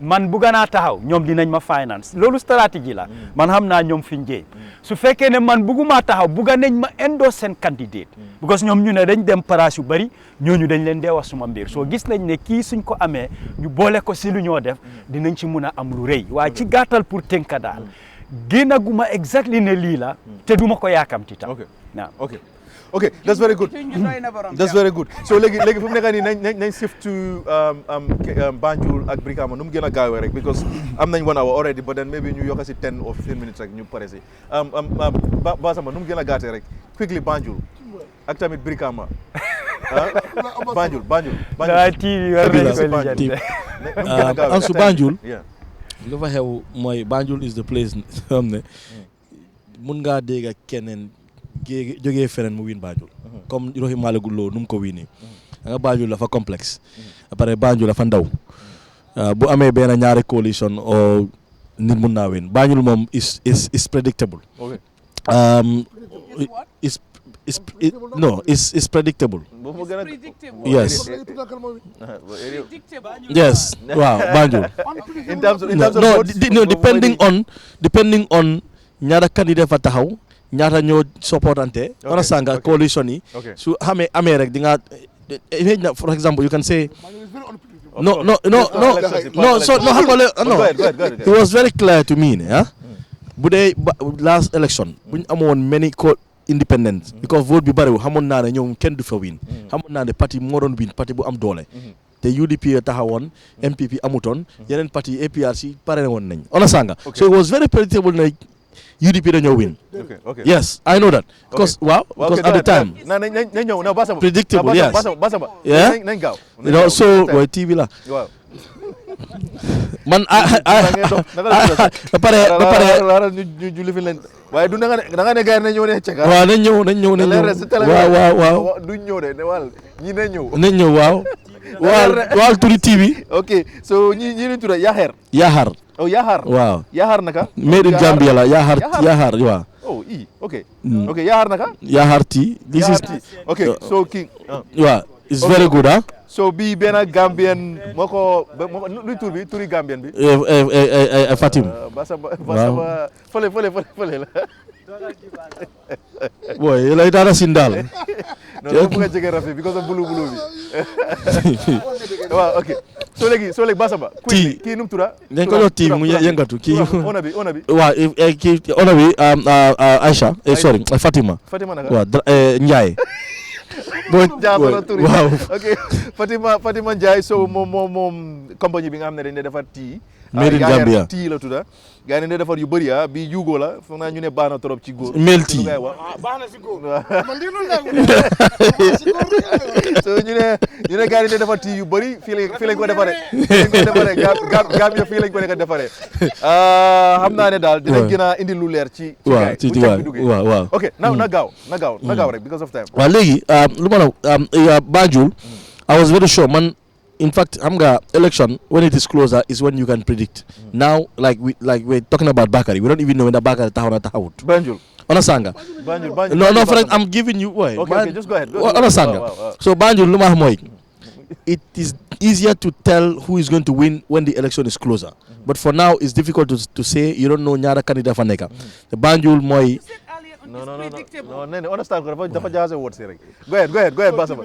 Speaker 9: man bugga naa taxaw ñoom dinañ ma finance loolu stratégie la man xam naa ñoom fi ñu jee su fekkee ne man buggumaa taxaw bugga nañ ma endorse seen candidate because ñoom ñu ne dañ dem place yu bari ñooñu dañ leen dee wax suma mbir soo gis nañ ne kii suñ ko amee ñu boole ko si lu ñoo def dinañ ci mun a am lu rëy waaye ci gàttal pour tënka daal génnaguma exactly ne lii la te duma ko yaakamti tam waaw
Speaker 1: okay that's very good so léegi fu mu nekk nii nañ shift to Banjul ak Brikama nu mu gën a gaawee rek because am nañ 1 hour already but then maybe ñu yokk si 10 or 15 minutes rek ñu pare si Basamba nu mu gën a gàttee rek quickly Banjul ak tamit Brikama Banjul
Speaker 6: Ansu Banjul lu fa xew mooy Banjul is the place xam ne mun ngaa dégg keneen jógee feneen mu win Banjul comme Rohey Malick Lowe nu mu ko winee nga Banjul dafa complexe après Banjul dafa ndaw bu amee benn ñaari coalition o nit mun naa win Banjul moom is predictable is predictable yes waaw Banjul no depending on ñaata candidat fa taxaw ñaata ñoo supportante wala sanga coalition yi su amee rek di nga for example you can say no it was very clear to me bu dee last election buñ amoon many independent because vote bi bariwul xamoon naa ne ñoom kenn du fa win xamoon naa ne parti moo doon win parti bu am doole te UDP taxawoon MPP amutoon yeneen parti APRC pare woon nañ wala sanga so it was very predictable na UDP dañoo win.
Speaker 1: Okay.
Speaker 6: Yes, I know that. Because at the time. Predictable, yes. Yeah. You know, so TV la. Man,
Speaker 1: waaye du da nga ne gars yi nañ ñëw ne check
Speaker 6: waaw nañ ñëw waaw
Speaker 1: duñ ñëw de wal ñi nañ ñëw
Speaker 6: waaw Wal turi TV.
Speaker 1: Okay, so ñi ñu tudda
Speaker 6: Yahar.
Speaker 1: Oh, Yahar.
Speaker 6: Wow.
Speaker 1: Yahar naka?
Speaker 6: Made in Gambia la Yahar, wow.
Speaker 1: Oh, okay. Okay, Yahar naka?
Speaker 6: Yahar tea. This is
Speaker 1: tea. Okay, so king.
Speaker 6: Wow, it's very good, huh?
Speaker 1: So bi bena Gambian moko luy tur bi turi Gambian bi.
Speaker 6: Fatim.
Speaker 1: Basaba fole la.
Speaker 6: Boy, lay dara sindal.
Speaker 1: No, don't forget jege rafi because of bulu bi. Wow, okay. So legi Basaba. Ki num tura?
Speaker 6: Dañ ko jox tea mu yëngatu ki.
Speaker 1: Ona bi.
Speaker 6: Waaw, ki ona bi Aisha, sorry, Fatima.
Speaker 1: Fatima naka?
Speaker 6: Waaw, Ndiaye.
Speaker 1: Wow. Okay. Fatima Ndiaye so moom compagnie bi nga xam ne dañ defar tea.
Speaker 6: Made in Gambia.
Speaker 1: Tea la tudda. Gaa yi ne defar yu bëri bi Yugo la foog naa ñu ne baax na trop ci góor.
Speaker 6: Mel tea.
Speaker 7: baax na si góor man di loolu
Speaker 1: so ñu ne gaa yi ne defar tea yu bëri fii lañ ko defaree. Gambia fii lañ ko nekk defaree. Xam naa ne daal dinañ gën a indi lu leer ci gaay bu càq bi duggee.
Speaker 6: waaw.
Speaker 1: Okay, na gaaw rek because of time.
Speaker 6: Waaw léegi lu ma la Banjul I was very sure man. In fact, election when it is closer is when you can predict. Now, like we're talking about Bakari, we don't even know when the Bakari tahona tahut.
Speaker 1: Banjul.
Speaker 6: Onasanga.
Speaker 1: Banjul.
Speaker 6: No, friend, I'm giving you.
Speaker 1: Okay, just go ahead.
Speaker 6: Onasanga.
Speaker 1: Wow.
Speaker 6: So Banjul, lumah moy. It is easier to tell who is going to win when the election is closer. But for now, it's difficult to say. You don't know nyara candidate faneka. The Banjul moy.
Speaker 1: No, understand dafa jaxase word si rek. Go ahead Basaba.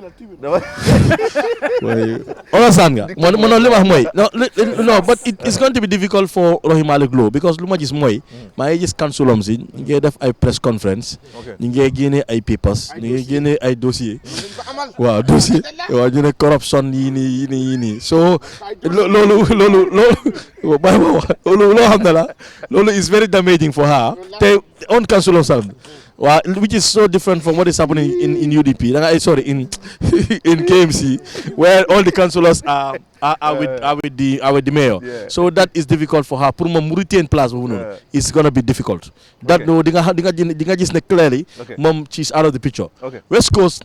Speaker 6: Understand nga mo li wax moy no but it's going to be difficult for Rohey Malick Lowe because lu ma gis moy maa ngi gis councilom si ñu ngi def ay press conference ñu ngi génne ay papers ñu ngi génne ay dossier waaw dossier waaw ñu ne corruption yi nii so loolu bàyyi ma wax loolu loo xam ne la loolu is very damaging for her te on councilom sax well, which is so different from what is happening in UDP. In KMC, where all the councillors are with the mayor. Yeah. So that is difficult for her. Pour my Mauritian plus, it's gonna be difficult. That no, dinga just clearly, mom, she's out of the picture.
Speaker 1: Okay.
Speaker 6: West Coast,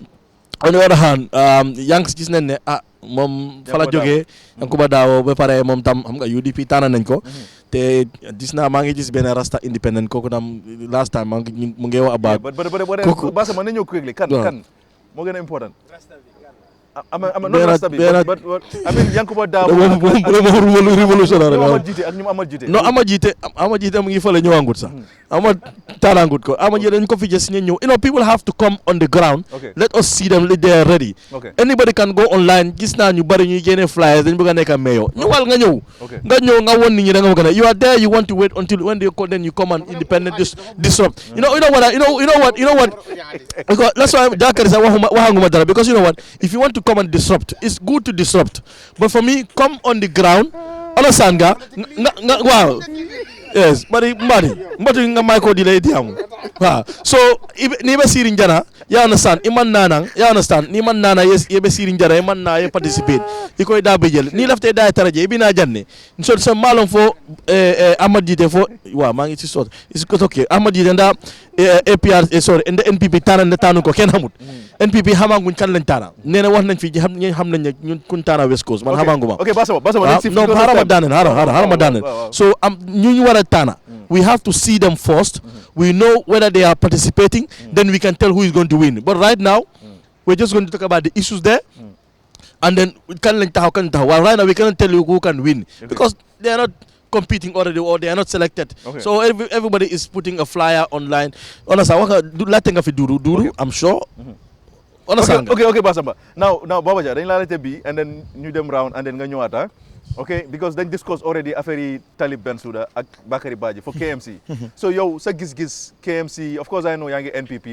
Speaker 6: on the other hand, Yanks just ne mom fala joge Yankuba Dawo be pare mom tam xam nga UDP tànn nañ ko te gis naa maa ngi gis benn rasta independent kooku tam last time mu ngi wax about
Speaker 1: Basa man nañu quickly kan moo gën a important ama no rasta bi but I mean Yankuba Dawo
Speaker 6: revolutionnaire
Speaker 1: ak ñu Amad Jite
Speaker 6: no Amad Jite mu ngi fële ñëwangut sax Amad tànnaangut ko Amad Jite dañ ko fi just ñëw people have to come on the ground let us see them they are ready anybody can go online gis naa ñu bari ñuy génne flyers dañ bëgg a nekk mayor ñëwal nga ñëw nga won nit ñi da nga bëgg a you are there you want to wait until when they call then you come and independent disrupt you know what because that's why Dakar is waxanguma dara because you know what if you want to come and disrupt it's good to disrupt but for me come on the ground understand nga wow yes mbati nga Michael delay diam so ni be siri njana ya understand ni man nana yes ye be siri njana man na ye participate ikoy da bejel ni lafte da taraje bi na janne so so malon fo Amad Jite fo wa mangi ci sot is ko okay Amad Jite nda APR sorry nda NPP tanu ko ken hamut NPP xamanguñ kan lañ tana neena wax nañ fi xam nañ ñun kun tana West Coast man xamanguma
Speaker 1: okay Basaba
Speaker 6: no harama danen so ñu wara tana we have to see them first we know whether they are participating then we can tell who is going to win but right now we're just going to talk about the issues there and then kan lañ taxaw well right now we cannot tell you who can win because they are not competing already or they are not selected so everybody is putting a flyer online honestly laajte nga fi Duru I'm sure
Speaker 1: okay Basamba now Baba Jah dañ la laajte bi and then ñu dem round and then nga ñëwaata okay because dañ discuss already affaire yi Talib Bensouda ak Bakary Badji for KMC so yow sa gis-gis KMC of course I know yaa ngi NPP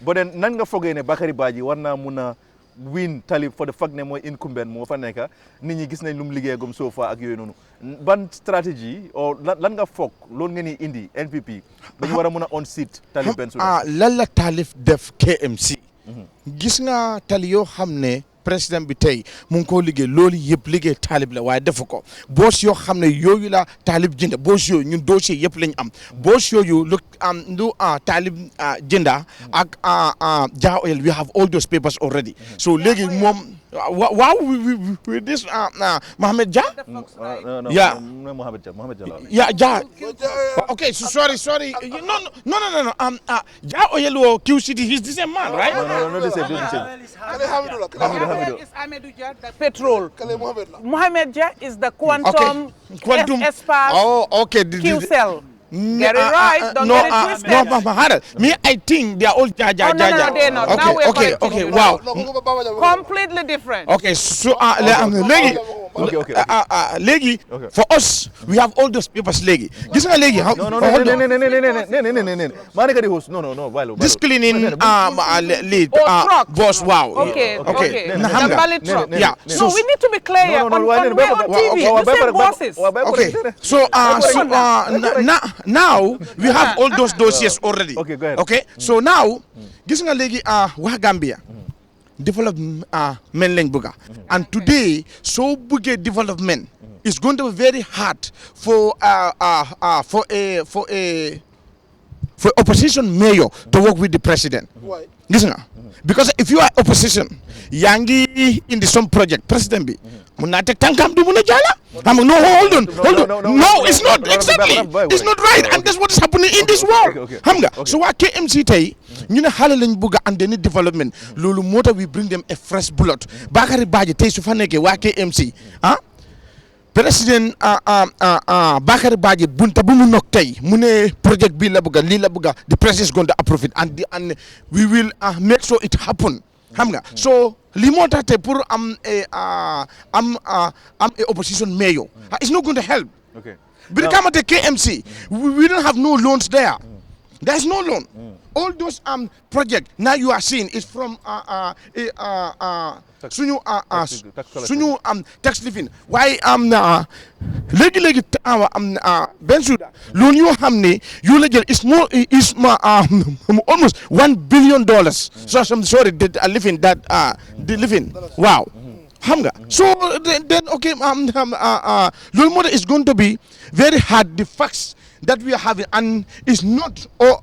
Speaker 1: but then nan nga foogee ne Bakary Badji war naa mun a win Talib for the fact ne mooy incumbent moo fa nekk nit ñi gis nañ lu mu liggéeyagum so far ak yooyu noonu ban stratégie or lan nga foog loolu nga ni indi NPP dañu war a mun a on seat Talib Bensouda
Speaker 10: lan la Talib def KMC gis nga tali yoo xam ne président bi tey mu ngi koo liggéey loolu yëpp liggéey taalib la waaye defu ko boos yoo xam ne yooyu la taalib jënda boos yooyu ñun dossier yëpp lañ am boos yooyu lu taalib jënda ak Jah Oil we have all those papers already so léegi moom waaw with this Mohamed Jah yeah Jah okay so sorry no Jah Oil wo QCD he's the same man right
Speaker 1: no the same
Speaker 8: is Amadou Jah the petrol Mohamed Jah is the quantum espace
Speaker 10: okay
Speaker 8: Q-cell get it right. Don't get it twisted.
Speaker 10: Me, I think they are all Jah.
Speaker 8: No, they're not. Now we're
Speaker 10: okay. Wow.
Speaker 8: Completely different.
Speaker 10: Okay, so Legi, for us, we have all those papers. Legi, this is Legi.
Speaker 1: No.
Speaker 10: This cleaning lead boss. Wow.
Speaker 8: Okay.
Speaker 10: The
Speaker 8: ballot truck.
Speaker 10: Yeah.
Speaker 8: So we need to be clear on TV. The same bosses.
Speaker 10: Okay. So now we have all those dossiers already.
Speaker 1: Okay, go ahead.
Speaker 10: Okay, so now gis nga léegi waa Gambia development men lañ bëgga and today so bëggee development is going to be very hard for opposition mayor to work with the president.
Speaker 7: Why?
Speaker 10: Gis nga because if you are opposition yaa ngi indi some project president bi mun naa teg tànkam du mun a jàlla xam nga hold on no it's not exactly it's not right and that's what is happening in this world xam nga so waa KMC tey ñu ne xale lañ bëgg a andi development loolu moo tax we bring them a fresh blood Bakary Badji tey su fa nekkee waa KMC président Bakary Badji bunta bu mu nok tey mu ne project bi la bëgga lii la bëgga the president is going to approve it and we will make sure it happen xam nga so li moo tax tey pour am a opposition mayor it's not going to help bi kamate KMC we don't have no loans there there's no loan all those project now you are seeing is from suñu tax living waaye léegi Bensouda loolu yoo xam ne yoo la jël is almost $1 billion so I'm sorry the living wow xam nga so then okay loolu moo tax is going to be very hard the facts that we are having and it's not all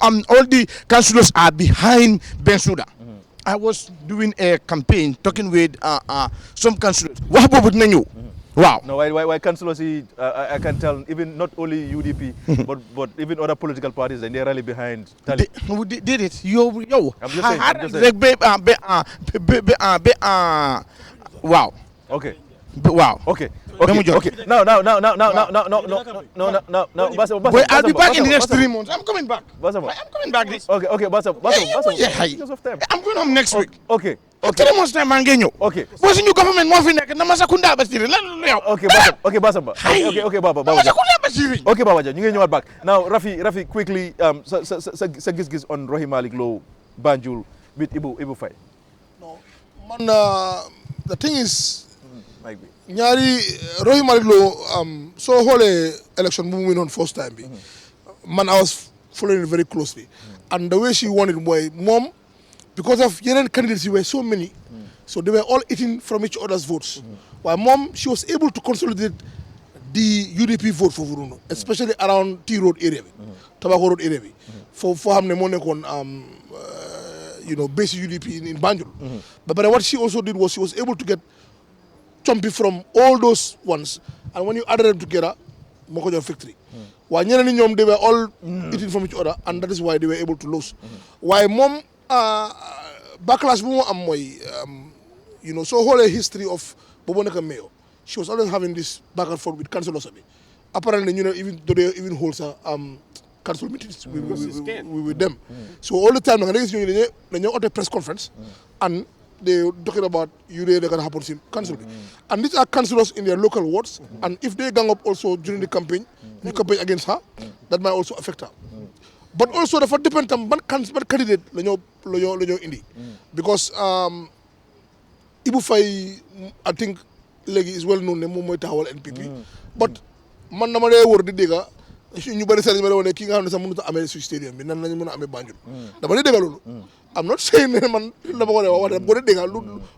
Speaker 10: the councillors are behind Bensouda. I was doing a campaign talking with some councillors. Wax boobu dina ñëw. Wow.
Speaker 1: No, why councillors? I can tell even not only UDP but even other political parties and they rally behind.
Speaker 10: Did it? Yo.
Speaker 1: I'm just saying.
Speaker 10: Wow.
Speaker 1: Okay.
Speaker 10: Wow.
Speaker 1: Okay. No.
Speaker 10: Boy, I'll be back in the next 3 months. I'm coming back. I'm coming back.
Speaker 1: Okay, Basa.
Speaker 10: Because of time. I'm going home next week.
Speaker 1: Okay.
Speaker 10: 3 months time I'm getting you.
Speaker 1: Okay.
Speaker 10: Boss new government mo fi nek na masakunda basiri.
Speaker 1: Okay, Basa. Okay, Baba.
Speaker 10: Masakunda basiri.
Speaker 1: Okay, Baba, ñu ngi ñëwaat back. Now, Rafi quickly sa gis-gis on Rohey Malick Lowe Banjul with Ibu Faye.
Speaker 7: No, man, the thing is ñaari Rohey Malick Lowe soo xoolee election bu mu win on first time bi man I was following it very closely and the way she won it mooy moom because of yeneen candidates were so many so they were all eating from each other's votes waaye moom she was able to consolidate the UDP vote foofu noonu especially around T Road area bi Tobacco Road area bi foo xam ne moo nekkoon base UDP in Banjul but what she also did was she was able to get chompy from all those ones and when you added them together moo ko jox victory waaye ñeneen ñi ñoom they were all eating from each other and that is why they were able to lose waaye moom backlash bu mu am mooy soo xoolee history of boobu nekk mayor she was always having this back and forth with councillors bi apparently even hold sa council meetings with them so all the time nga gis ñooñu dañoo oote press conference and they talking about they can happen in council. And these are councillors in their local wards. And if they gang up also during the campaign, you campaign against her, that might also affect her. But also the for depend on one candidate indi. Because Ibu Faye, I think is well known name NPP. But man namade word diga ñu bari sëriñ ma ne kii nga xam ne sax mënut a amee su stadium bi nan lañu mën a amee Banjul dama lay déggal loolu I'm not saying ne man dama ko wax dama ko déggal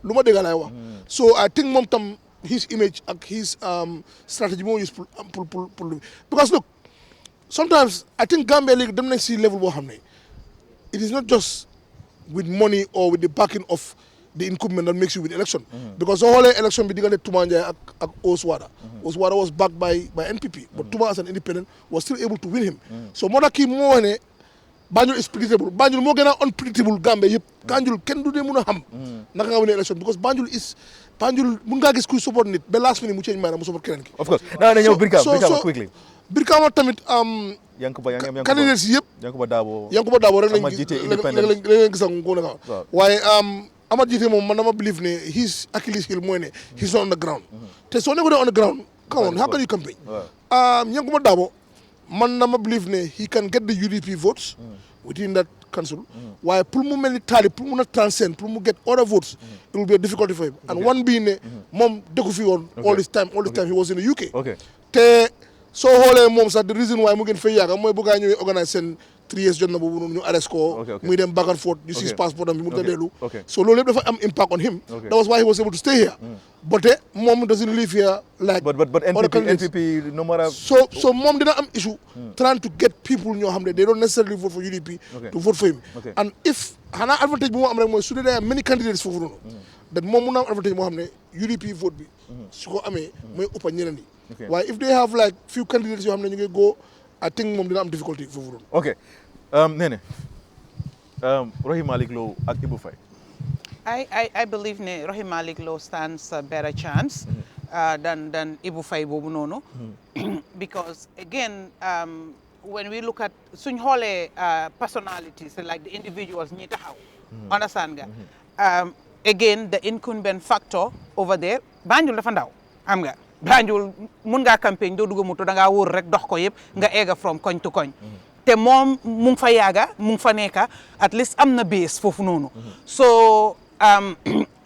Speaker 7: lu ma déggal laay wax so I think moom tam his image ak his strategy moo use pour because look sometimes I think Gambia léegi dem nañ si level boo xam ne it is not just with money or with the backing of the incumbent that makes you with election because soo xoolee election bi diggante Touma Njie ak Oswada Oswada was backed by NPP but Touma as an independent was still able to win him so moo tax kii moo wax ne Banjul is predictable Banjul moo gën a unpredictable Gambia yëpp Banjul kenn du dee mun a xam naka nga win election because Banjul mun ngaa gis kuy support nit ba last minute mu change maanaam mu support keneen ki
Speaker 1: of course naa ne ñëw Brikama quickly
Speaker 7: Brikama tamit candidates yëpp Yankuba Dabo rek lañ gis ak ko naka waaye Amad Jite moom man dama believe ne his Achilles heel mooy ne he's not on the ground te soo nekkee on the ground come on how can you campaign Yankuba Dabo man dama believe ne he can get the UDP votes within that council waaye pour mu mel ni taali pour mun a transcend pour mu get other votes it will be a difficulty for him and one being ne moom dëkku fi woon all this time he was in the UK te soo xoolee moom sax the reason why mu gën fay yàgga mooy bu gaa ñëwee organise seen 3 years jot na boobu noonu ñu arrest ko muy dem back and forth you see passport am bi mu ta dellu so loolu yëpp dafa am impact on him that was why he was able to stay here but moom doesn't live here like
Speaker 1: but NPP no matter
Speaker 7: so moom dina am issue trying to get people ñoo xam ne they don't necessarily vote for UDP to vote for him and if xanaa advantage bu mu am rek mooy su dee there are many candidates foofu noonu that moom mun na am advantage moo xam ne UDP vote bi su ko amee mooy ëppa ñeneen yi waaye if they have like few candidates yoo xam ne ñu ngi go I think moom dina am difficulty foofu noonu
Speaker 1: ok Nene Rohey Malick Lowe ak Ibou Faye
Speaker 8: I believe ne Rohey Malick Lowe stands a better chance than Ibou Faye boobu noonu because again when we look at suñ xoolee personalities like the individuals ñi taxaw understand nga again the incumbent factor over there Banjul dafa ndaw xam nga Banjul mun ngaa campagne doo dugg moto da ngaa wóor rek dox ko yëpp nga egga from koñ to koñ te moom mu ngi fa yaaga mu ngi fa nekka at least am na base foofu noonu so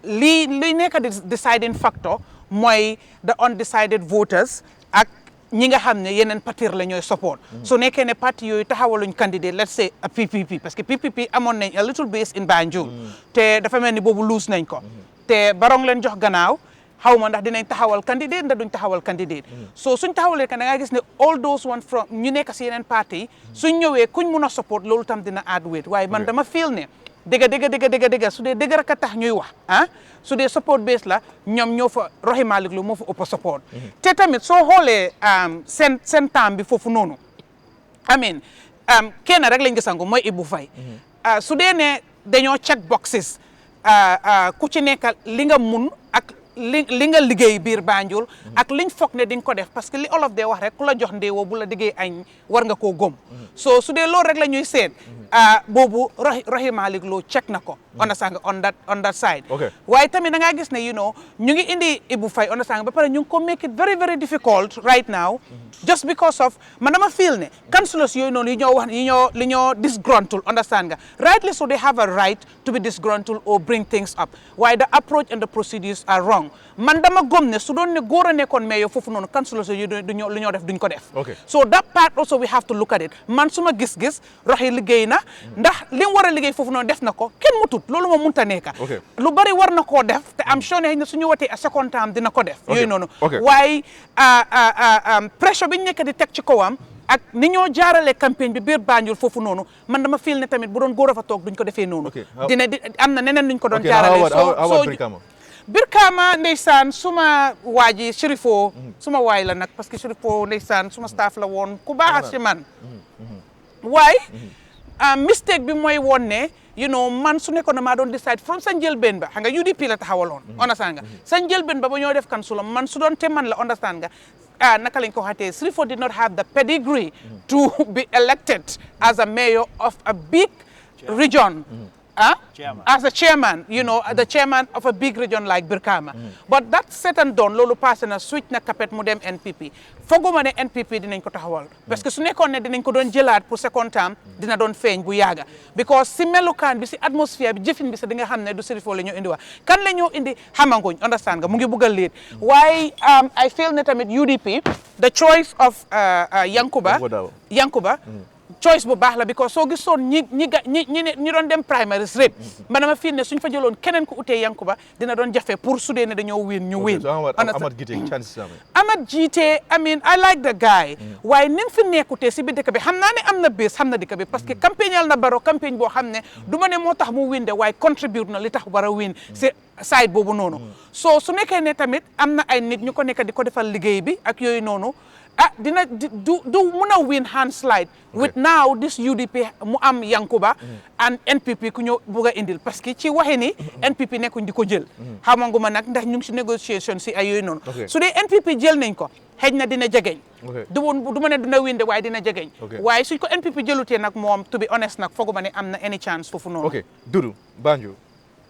Speaker 8: lii nekk deciding factor mooy the undecided voters ak ñi nga xam ne yeneen parti la ñooy support so nekkee ne parti yooyu taxawaluñ candidate let's say a PPP parce que PPP amoon nañ a little base in Banjul te dafa mel ni boobu lose nañ ko te barong leen jox gannaaw xaw ma ndax dinañ taxawal candidate ndax duñ taxawal candidate so suñ taxawalee ka da nga gis ne all those one from ñu nekk si yeneen parti yi suñ ñëwee kuñ mun a support loolu tam dina add weight waaye man dama feel ne dëgg su dee dëgg rek a tax ñuy wax su dee support base la ñoom ñoo fa Rohey Malick Lowe moo fa ëpp support te tamit soo xoolee seen temps bi foofu noonu amin kenn rek lañ gisangu mooy Ibou Faye su dee ne dañoo check boxes ku ci nekk li nga mun ak li nga liggéey biir Banjul ak liñ foog ne di nga ko def parce que li olof dee wax rek ku la jox ndeewoo bu la diggee añ war nga koo gom so su dee loolu rek la ñuy seet boobu Rohey Malick Lowe check na ko understand nga on that side waaye tamit da ngaa gis ne you know ñu ngi indi Ibou Faye understand nga ba pare ñu ngi ko make it very very difficult right now just because of man dama feel ne councillors yooyu noonu li ñoo disgruntled understand nga rightly so they have a right to be disgruntled or bring things up waaye the approach and the procedures are wrong man dama gom ne su doon ne góor a nekkoon mais yow foofu noonu councillors yooyu lu ñoo def duñ ko def so that part also we have to look at it man suma gis-gis Rohey liggéey na ndax li mu war a liggéey foofu noonu def na ko kenn mutut loolu moom mënta nekka lu bari war na koo def te am sure ne suñu watee a second time dina ko def yooyu noonu waaye pressure bi ñu nekk di teg ci kawam ak ni ñoo jaarale campagne bi biir Banjul foofu noonu man dama feel ne tamit bu doon góor a fa toog duñ ko defee noonu am na neneen nuñ ko doon jaarale so Brikama ndeysaan suma waaji Shérifo suma waay la nag parce que Shérifo ndeysaan suma staff la woon ku baax ci man waaye mistake bi mooy woon ne you know man su nekkoon na maa doon decide from sa njëlbeen ba xam nga UDP la taxawaloon understand nga sa njëlbeen ba ñoo def kansula man su doon te man la understand nga naka lañ ko waxatee Shérifo did not have the pedigree to be elected as a mayor of a big region as a chairman, you know, the chairman of a big region like Brikama. But that said and done, lolu passé na switch na kapet mu dem NPP. Foguma ne NPP dinañ ko taxawal parce que su nekkoon ne dinañ ko doon jëlaat pour second term dina doon feeñ bu yaaga because si melukaan bi si atmosphere bi jëfin bi sa di nga xam ne du Sirifo la ñoo indi wax kan la ñoo indi xamanguñ understand nga mu ngi bugg a leet waaye I feel ne tamit UDP the choice of Yankuba choice bu baax la because soo gisoon ñi doon dem primaries rek man dama fii ne suñ fa jëloon keneen ku utee Yankuba dina doon jafe pour su dee ne dañoo win ñu win Amat Jite I mean I like the guy waaye ni mu fi nekkutee si biir dëkk bi xam naa ne am na bés xam na dëkk bi parce que campagnal na Barrow campagne boo xam ne du ma ne moo tax mu win de waaye contribute na li tax war a win si side boobu noonu so su nekkee ne tamit am na ay nit ñu ko nekk di ko defal liggéey bi ak yooyu noonu dina du mun a win handslide with now this UDP mu am Yankuba and NPP ku ñëw bugg a indil parce que ci waxe ni NPP nekkuñ di ko jël xamanguma nag ndax ñu ngi si négociation si ay yooyu noonu su dee NPP jël nañ ko xëj na dina jegeñ du ma ne dina win de waaye dina jegeñ waaye suñ ko NPP jëlutee nag moom to be honest nag fooguma ne am na any chance foofu noonu
Speaker 1: Dudu Banjul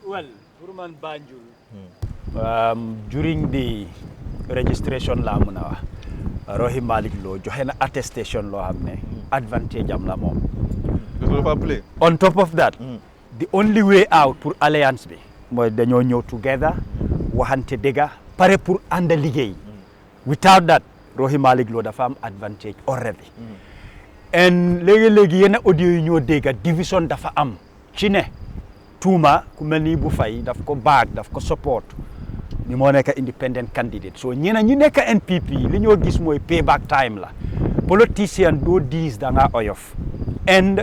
Speaker 9: well pour man Banjul during the registration laa mun a wax Rohey Malick Lowe joxe na attestation loo xam ne advantage am la moom on top of that the only way out pour alliance bi mooy dañoo ñëw together waxante dëgga pare pour ànd liggéey without that Rohey Malick Lowe dafa am advantage already and léegi-léegi yenn audio yi ñoo dégga division dafa am ci ne tuuma ku mel ni bu fay daf ko baag daf ko support ni moo nekk independent candidate so ñeneen ñu nekk NPP li ñoo gis mooy payback time la politicien doo diis da nga oyof and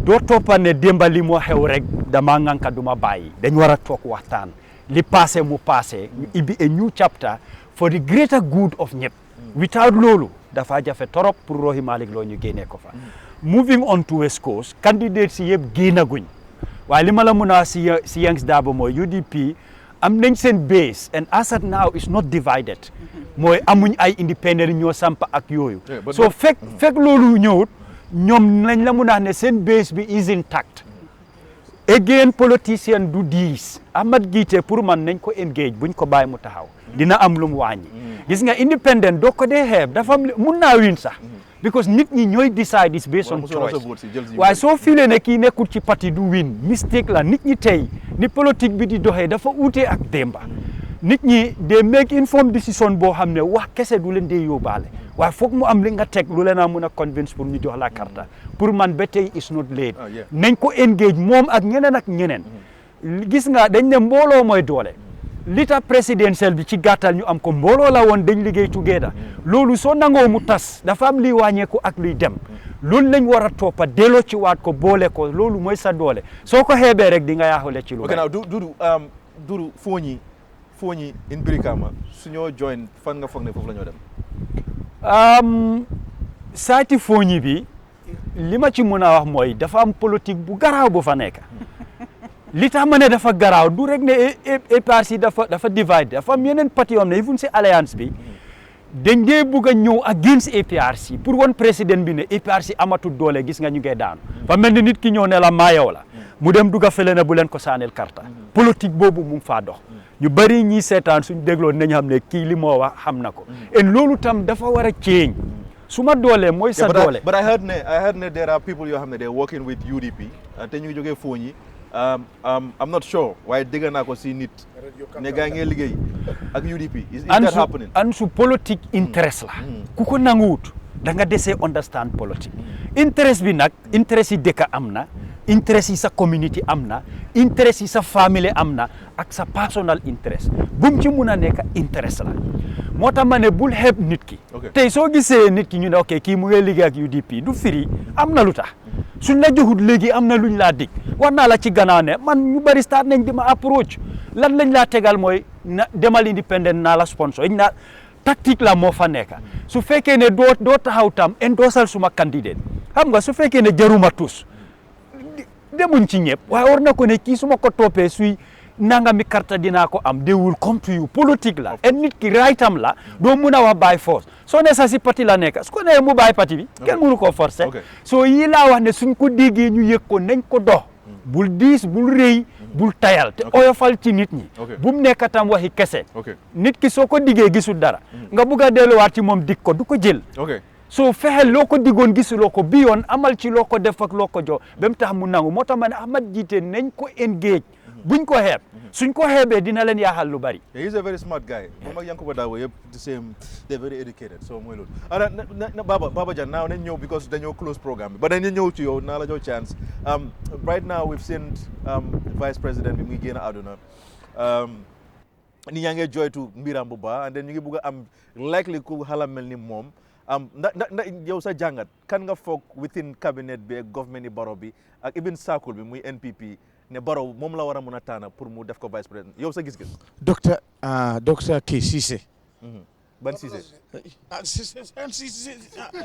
Speaker 9: doo toppa ne démba li moo xew rek dama nganka duma bàyyi dañ war a toog waxtaan li passé mu passé ñu ibbi a new chapter for the greater good of ñëpp without loolu dafa jafe torop pour Rohey Malick Lowe ñu génnee ko fa moving on to West Coast candidate si yëpp génnaguñ waaye li ma la mun a si Yanks Darboe mooy UDP am nañ seen base and as at now is not divided mooy amuñ ay independent ñoo samp ak yooyu so fekk loolu ñëwut ñoom lañ la mun a ne seen base bi is intact again politicien du diis Amat Gite pour man nañ ko engage buñ ko bàyyi mu taxaw dina am lu mu wàññi gis nga independent doo ko dee xeeb dafa mun naa win sax because nit ñi ñooy decide is based on choice waaye soo filee ne kii nekkul ci parti du win mistake la nit ñi tey ni politique bi di doxee dafa uute ak démba nit ñi they make informed decision boo xam ne wax kese du leen dee yóbbaale waaye foog mu am li nga teg lu leen a mun a convince pour ñu jox la carte pour man ba tey is not late nañ ko engage moom ak ñeneen gis nga dañ ne mbooloo mooy doole li tax présidentiel bi ci gàttal ñu am ko mbooloo la woon dañ liggéey together loolu soo nangoo mu tas dafa am liy wàññeeku ak luy dem loolu lañ war a toppa delloo ci waat ko boole ko loolu mooy sa doole soo ko xeebee rek di nga yaaxule ci lu
Speaker 1: ok now Dudu fooñi in Brikama su ñoo join fan nga foog ne foofu la ñoo dem
Speaker 9: saati fooñi bi li ma ci mën a wax mooy dafa am politique bu garaaw bu fa nekk li tax ma ne dafa garaaw du rek ne APRC dafa divide dafa am yeneen parti yoo xam ne even si alliance bi dañ dee bugg a ñëw against APRC pour won président bi ne APRC amatul doole gis nga ñu ngee daanu fa mel ni nit ki ñëw ne la maa yow la mu dem dugga fele ne bu leen ko saaneel karta politique boobu mu ngi faa dox ñu bëri ñi seetaan suñ dégloo nañ xam ne kii li moo wax xam na ko et loolu tam dafa war a change su ma doole mooy sa doole
Speaker 1: but I heard ne there are people yoo xam ne they working with UDP te ñu ngi jógee fooñi I'm not sure waaye dégg naa ko si nit ne gaa ngee liggéey ak UDP is that happening
Speaker 9: Ansu politique interest la ku ko nanguwut da nga desee understand politique interest bi nag interest yi dëkk am na interest yi sa community am na interest yi sa famille am na ak sa personal interest bu mu ci mun a nekk interest la moo tax ma ne bul xeeb nit ki tey soo gisee nit ki ñu ne ok kii mu ngi liggéey ak UDP du firi am na lu tax suñ la joxut léegi am na luñ laa dig war naa la ci gannaaw ne man ñu bari start nañ di ma approach lan lañ laa tegal mooy na demal independent naa la sponsor iñ na tactique la moo fa nekk su fekkee ne doo taxaw tam endorsal suma candidate xam nga su fekkee ne jaruma tus demuñ ci ñëpp waaye war na ko ne kii su ma ko toppee suy nangami carte dinaa ko am they will come to you politique la et nit ki right am la doo mun a wax by force soo ne sa si parti la nekk su ko nee mu bàyyi parti bi kenn mënu ko forcer soo yii laa wax ne suñ ko déggee ñu yëg ko nañ ko dox bul diis bul rëy bul tayal te oyofal ci nit ñi bu mu nekk tam waxi kese nit ki soo ko diggee gisul dara nga bugg a delluwaat ci moom dig ko du ko jël soo fexeel loo ko diggoon gisuloo ko bi yoon amal ci loo ko def ak loo ko jox ba mu tax mu nangu moo tax ma ne Ahmed Jite nañ ko engage buñ ko xeeb suñ ko xeebee dina leen yaaxal lu bari.
Speaker 1: He's a very smart guy. moom ak Yankuba Dawo yëpp the same, they're very educated so mooy loolu. Baba Jan now nañ ñëw because dañoo close programme bi ba dañ ñëw ci yow naa la jox chance right now we've seen vice president bi muy génn àdduna nit ñaa ngi joytu mbiram bu baax and then ñu ngi bugg a am likely ku xala mel ni moom ndax yow sa jàngat kan nga foog within cabinet bi ak government yi Barrow bi ak even circle bi muy NPP ne Barrow moom la war a mun a tànn pour mu def ko vice président yow sa gis-gis.
Speaker 10: docteur kii Cissé.
Speaker 1: ban Cissé.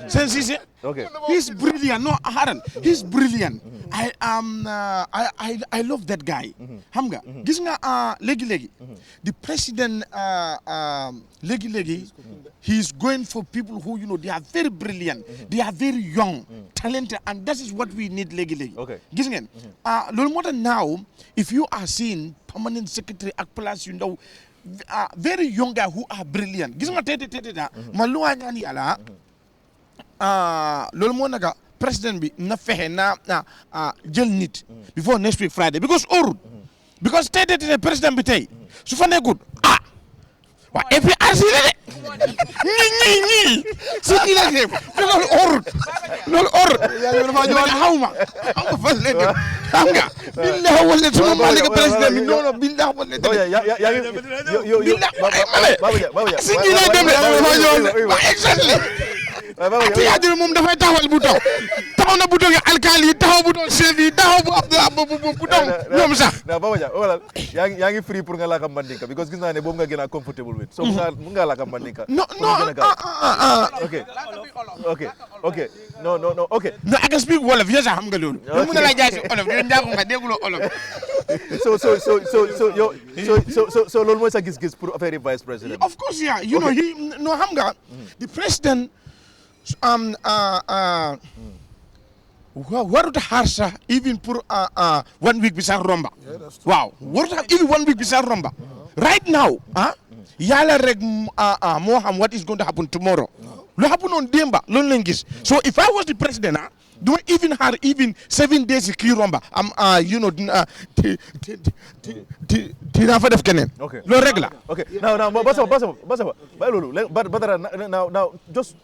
Speaker 10: Sen Cissé.
Speaker 1: Okay.
Speaker 10: He's brilliant. No, Haran. He's brilliant. I love that guy. Xam nga. Gis nga léegi the president léegi he's going for people who they are very brilliant. They are very young, talented, and that is what we need léegi.
Speaker 1: Okay.
Speaker 10: Gis ngeen. Loolu moo tax now if you are seeing permanent secretary ak place very young guys who are brilliant. Gis nga tete da maluwa ñaan yàlla loolu moo naka président bi na fexe na jël nit before next week Friday because because tete président bi tey su fa nekkut waa APRC la de ñii si kii la def loolu óorut xawma xam nga fan la dem xam nga billahi wala suma ma nekk président bi non billahi wala dem si kii la dem de exactly te yaa moom dafay taxawal bu taxaw na bu toog alkaali yi taxaw bu toog chef yi taxaw bu toog ñoom sax
Speaker 1: Baba Jah wala yaa ngi free pour nga laaka mandinka because gis naa ne boobu nga gën a comfortable with so mun nga laaka mandinka
Speaker 10: no
Speaker 1: okay no okay
Speaker 10: no I can speak wolof yéen sax xam nga loolu mun na la jaay si olof di njaago nga dégguloo olof
Speaker 1: so loolu mooy sa gis-gis pour affaire vice president
Speaker 10: of course yeah you know he no xam nga the president warut a xaar sax even pour 1 week bi sax romba waaw warut a even 1 week bi sax romba right now yàlla rek moo xam what is going to happen tomorrow lu happen on démba loolu lañ gis so if I was the president don't even have 7 days kii romba dinaa fa def keneen loolu rek la
Speaker 1: okay now basama bay loolu Badara now just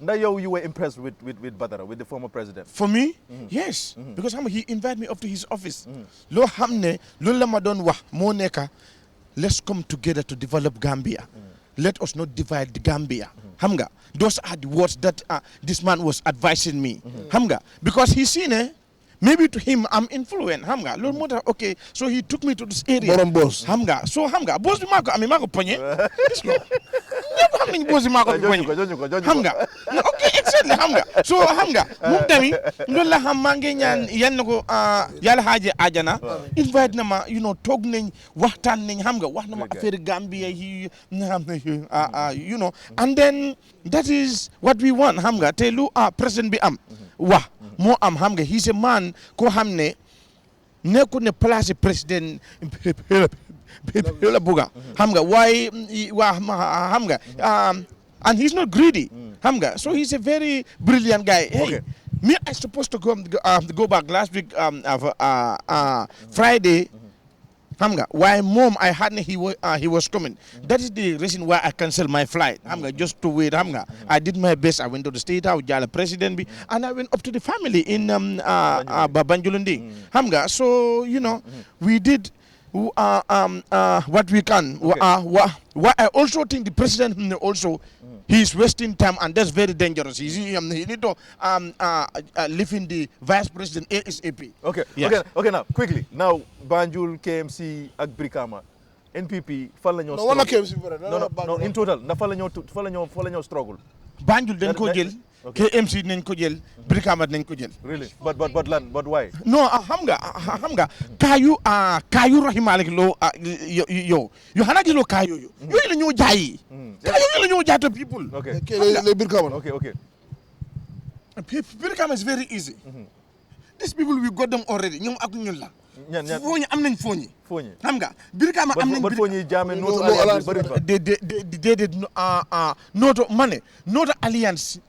Speaker 1: ndax yow you were impressed with Badara with the former president
Speaker 10: for me yes because he invited me up to his office loo xam ne loolu la ma doon wax moo nekka let's come together to develop Gambia let us not divide the Gambia xam nga those are the words that this man was advising me xam nga because he seen maybe to him I'm influent xam nga loolu moo tax okay so he took me to this area
Speaker 7: borom boss
Speaker 10: xam nga so xam nga boss bi maa ko poñe ñëpp xam nañu boss bi maa ko poñe xam nga okay exactly xam nga so xam nga moom tamit loolu la xam maa ngi ñaan yan na ko yàlla xaaje ajana invite na ma toog nañ waxtaan nañ xam nga wax na ma affaire Gambia yi xam na and then that is what we want xam nga te lu président bi am wax moo am xam nga he's a man koo xam ne nekkul ne place président la buga xam nga waaye xam nga and he's not greedy xam nga so he's a very brilliant guy me I supposed to go back last week Friday xam nga waaye moom I had he was coming that is the reason why I canceled my flight xam nga just to wait xam nga I did my best I went to the State House jàll president bi and I went up to the family in Banjulundi xam nga so we did what we can what I also think the president also he's wasting time and that's very dangerous he need to live in the vice president ASAP
Speaker 1: okay now quickly now Banjul KMC ak Brikama NPP fan la ñoo
Speaker 7: wala KMC
Speaker 1: no in total na fan la ñoo struggle
Speaker 10: Banjul dañ ko jël KMC nañ ko jël Brikama nañ ko jël
Speaker 1: really but why
Speaker 10: no xam nga kaayu rahimalik loo yow xanaa gis loo kaayu yooyu la ñoo jaay yooyu la ñoo jaay to people
Speaker 7: les Brikama
Speaker 1: okay
Speaker 10: Brikama is very easy these people we got them already ñoom ak ñun la fooñi am nañ fooñi xam nga Brikama am nañ
Speaker 1: fooñi jaame
Speaker 10: déedéet nooto ma ne nooto alliance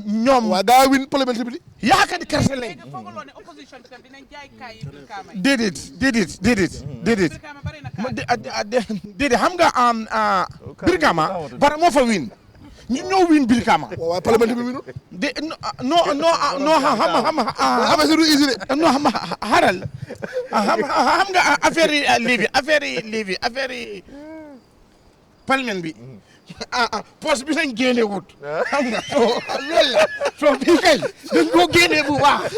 Speaker 10: ñoom
Speaker 7: waa gaa win parlementaire bi
Speaker 10: yaakaar di karte lañ déedéet xam nga Brikama bara moo fa win ñu ñoo win Brikama
Speaker 7: waaw parlementaire bi winul
Speaker 10: xam nga affaire yi parlement bi poste bi lañ génne wut xam nga loolu la soo bii kay dañ koo génne bu baax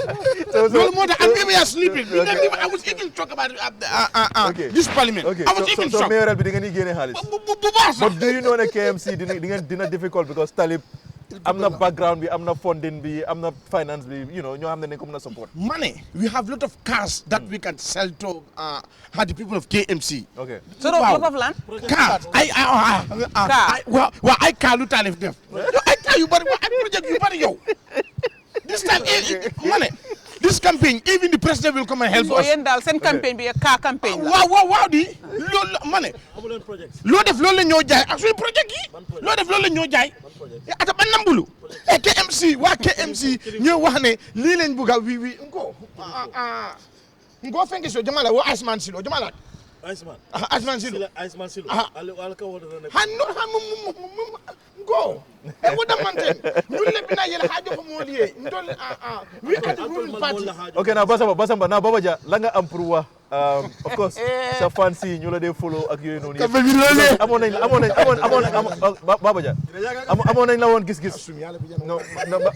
Speaker 10: loolu moo tax maybe I sleeping I was even talk about this parliament I was even
Speaker 1: so mayoral bi di ngeen di génne xaalis
Speaker 10: bu baax
Speaker 1: but do you know ne KMC dina difficult because talib am na background bi am na funding bi am na finance bi you know ñoo xam ne nañ ko mën a support
Speaker 10: money we have lot of cars that we can sell to the people of KMC
Speaker 1: okay
Speaker 8: so lot of land
Speaker 10: car ay car lu taalif def ay car yu bari ay project yu bari yow this time money this campaign even the president will come and help us
Speaker 8: yéen daal seen campagne bi car campagne la
Speaker 10: waaw di loolu money loo def loolu la ñoo jaay ak suñu project yi loo def loolu la ñoo jaay ata ban nambulu KMC ñoo wax ne lii lañ bëgg a wi ngo fenke so jamala wo Iceman silo jamala Iceman silo go e woda manten ñulle bina yel ha jox mo lié ndol we are the ruling party
Speaker 1: okay now basamba now Baba Jah la nga am pour wax of course sa fans yi ñu la dee follow ak yooyu noonu amoon nañ Baba Jah amoon nañ la woon gis-gis no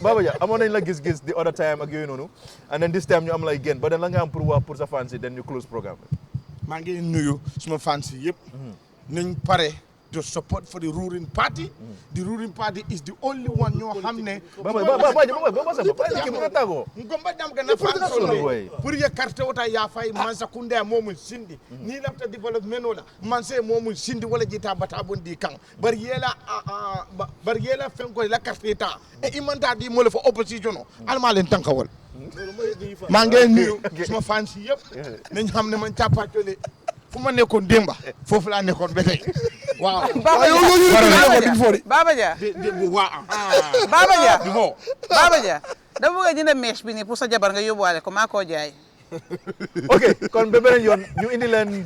Speaker 1: Baba Jah amoon nañ la gis-gis the other time ak yooyu noonu and then this time ñu am lay génn ba den la nga am pour wax pour sa fans yi then ñu close programme
Speaker 10: maa ngi nuyu suma fans yi yëpp nañ pare to support for the ruling party. The ruling party is the only one ñoo xam ne. ngomba dam ga na fansole pour ye carte wota ya fay mansa kunde momul sindi ni lafta development wala manse momul sindi wala jita bata bondi kan bar yela fen ko la carte ta e imanta di mo le fo opposition no alma len tankawol maa ngi nuyu suma fans yëpp nañ xam ne man cappaatole fu ma nekkoon démba foofu laa nekkoon ba tey waaw.
Speaker 8: Baba Jah Baba Jah dama bëgg a jënd mèche bi nii pour sa jabar nga yóbbuwaale ko maa koo jaay.
Speaker 1: ok kon ba beneen yoon ñu indi leen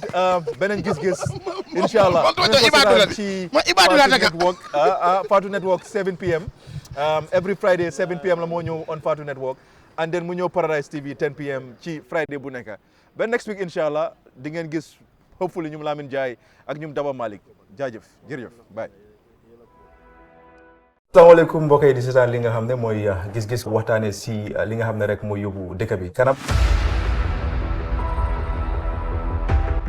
Speaker 1: beneen gis-gis incha allah ci Fatou Network 7 p.m. every Friday 7 p.m. la moo ñëw on Fatou Network and then mu ñëw Paradise TV 10 p.m. ci Friday bu nekk ba next week incha allah di ngeen gis hopefully ñum Lamine Jaay ak ñum Daba Malick jaajëf jërëjëf bye. asalaamaaleykum mbokk yi di seetaan li nga xam ne mooy gis-gis waxtaane si li nga xam ne rek mooy yóbbu dëkk bi kanam.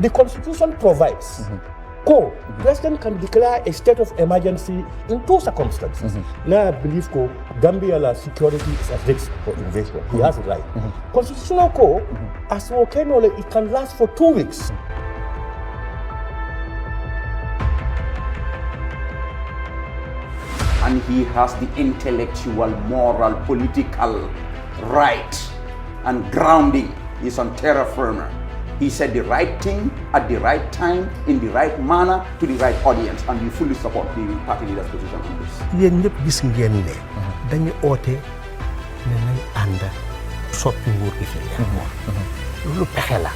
Speaker 2: The Constitution provides President can declare a state of emergency in two circumstances. Now I believe Gambia security is at risk for invasion. He has it right. Constitutional code, as volcano, it can last for 2 weeks.
Speaker 3: And he has the intellectual, moral, political right and grounding is on terra firma. He said the right thing at the right time, in the right manner, to the right audience, and we fully support the party leader's position on this.
Speaker 2: yéen ñëpp gis ngeen ne dañu oote ne nañ ànd soppi nguur gi fi nekkoon loolu pexe la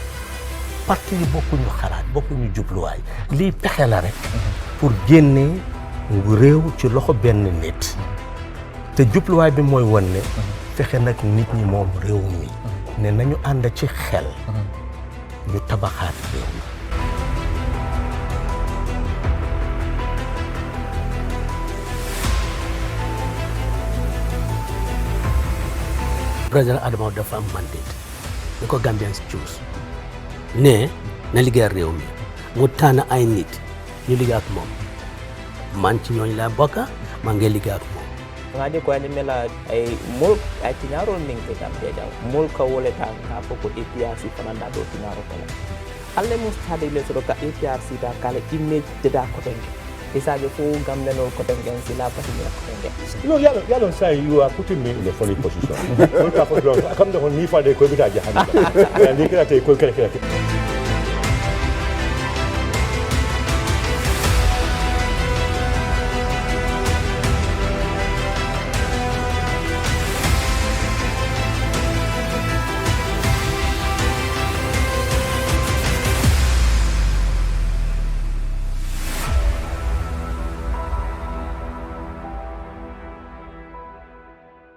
Speaker 2: parti yi bokkuñu xalaat bokkuñu jubluwaay lii pexe la rek pour génnee réew ci loxo benn nit te jubluwaay bi mooy won ne fexe nag nit ñi moom réew mi ne nañu ànd ci xel ñu tabaxaat réew mi.
Speaker 4: président Adama dafa am mandate ni ko Gambians choose ne na liggéey réew mi mu tànn ay nit ñu liggéey ak moom man ci ñooñu laa bokk maa ngi liggéey ak moom.
Speaker 5: ngaje ko ande mela ay mul ay tinaro mingke Gambia jaw mul ka wole ta ka foko APRC fananda do tinaro kala alle mo stade le so ka APRC da kala image de da ko tenke isaje fu gambe no ko tengen sila pati ni ko tengen.
Speaker 11: You know, yalo say you are putting me in a funny position. Come to me for the COVID. And you can take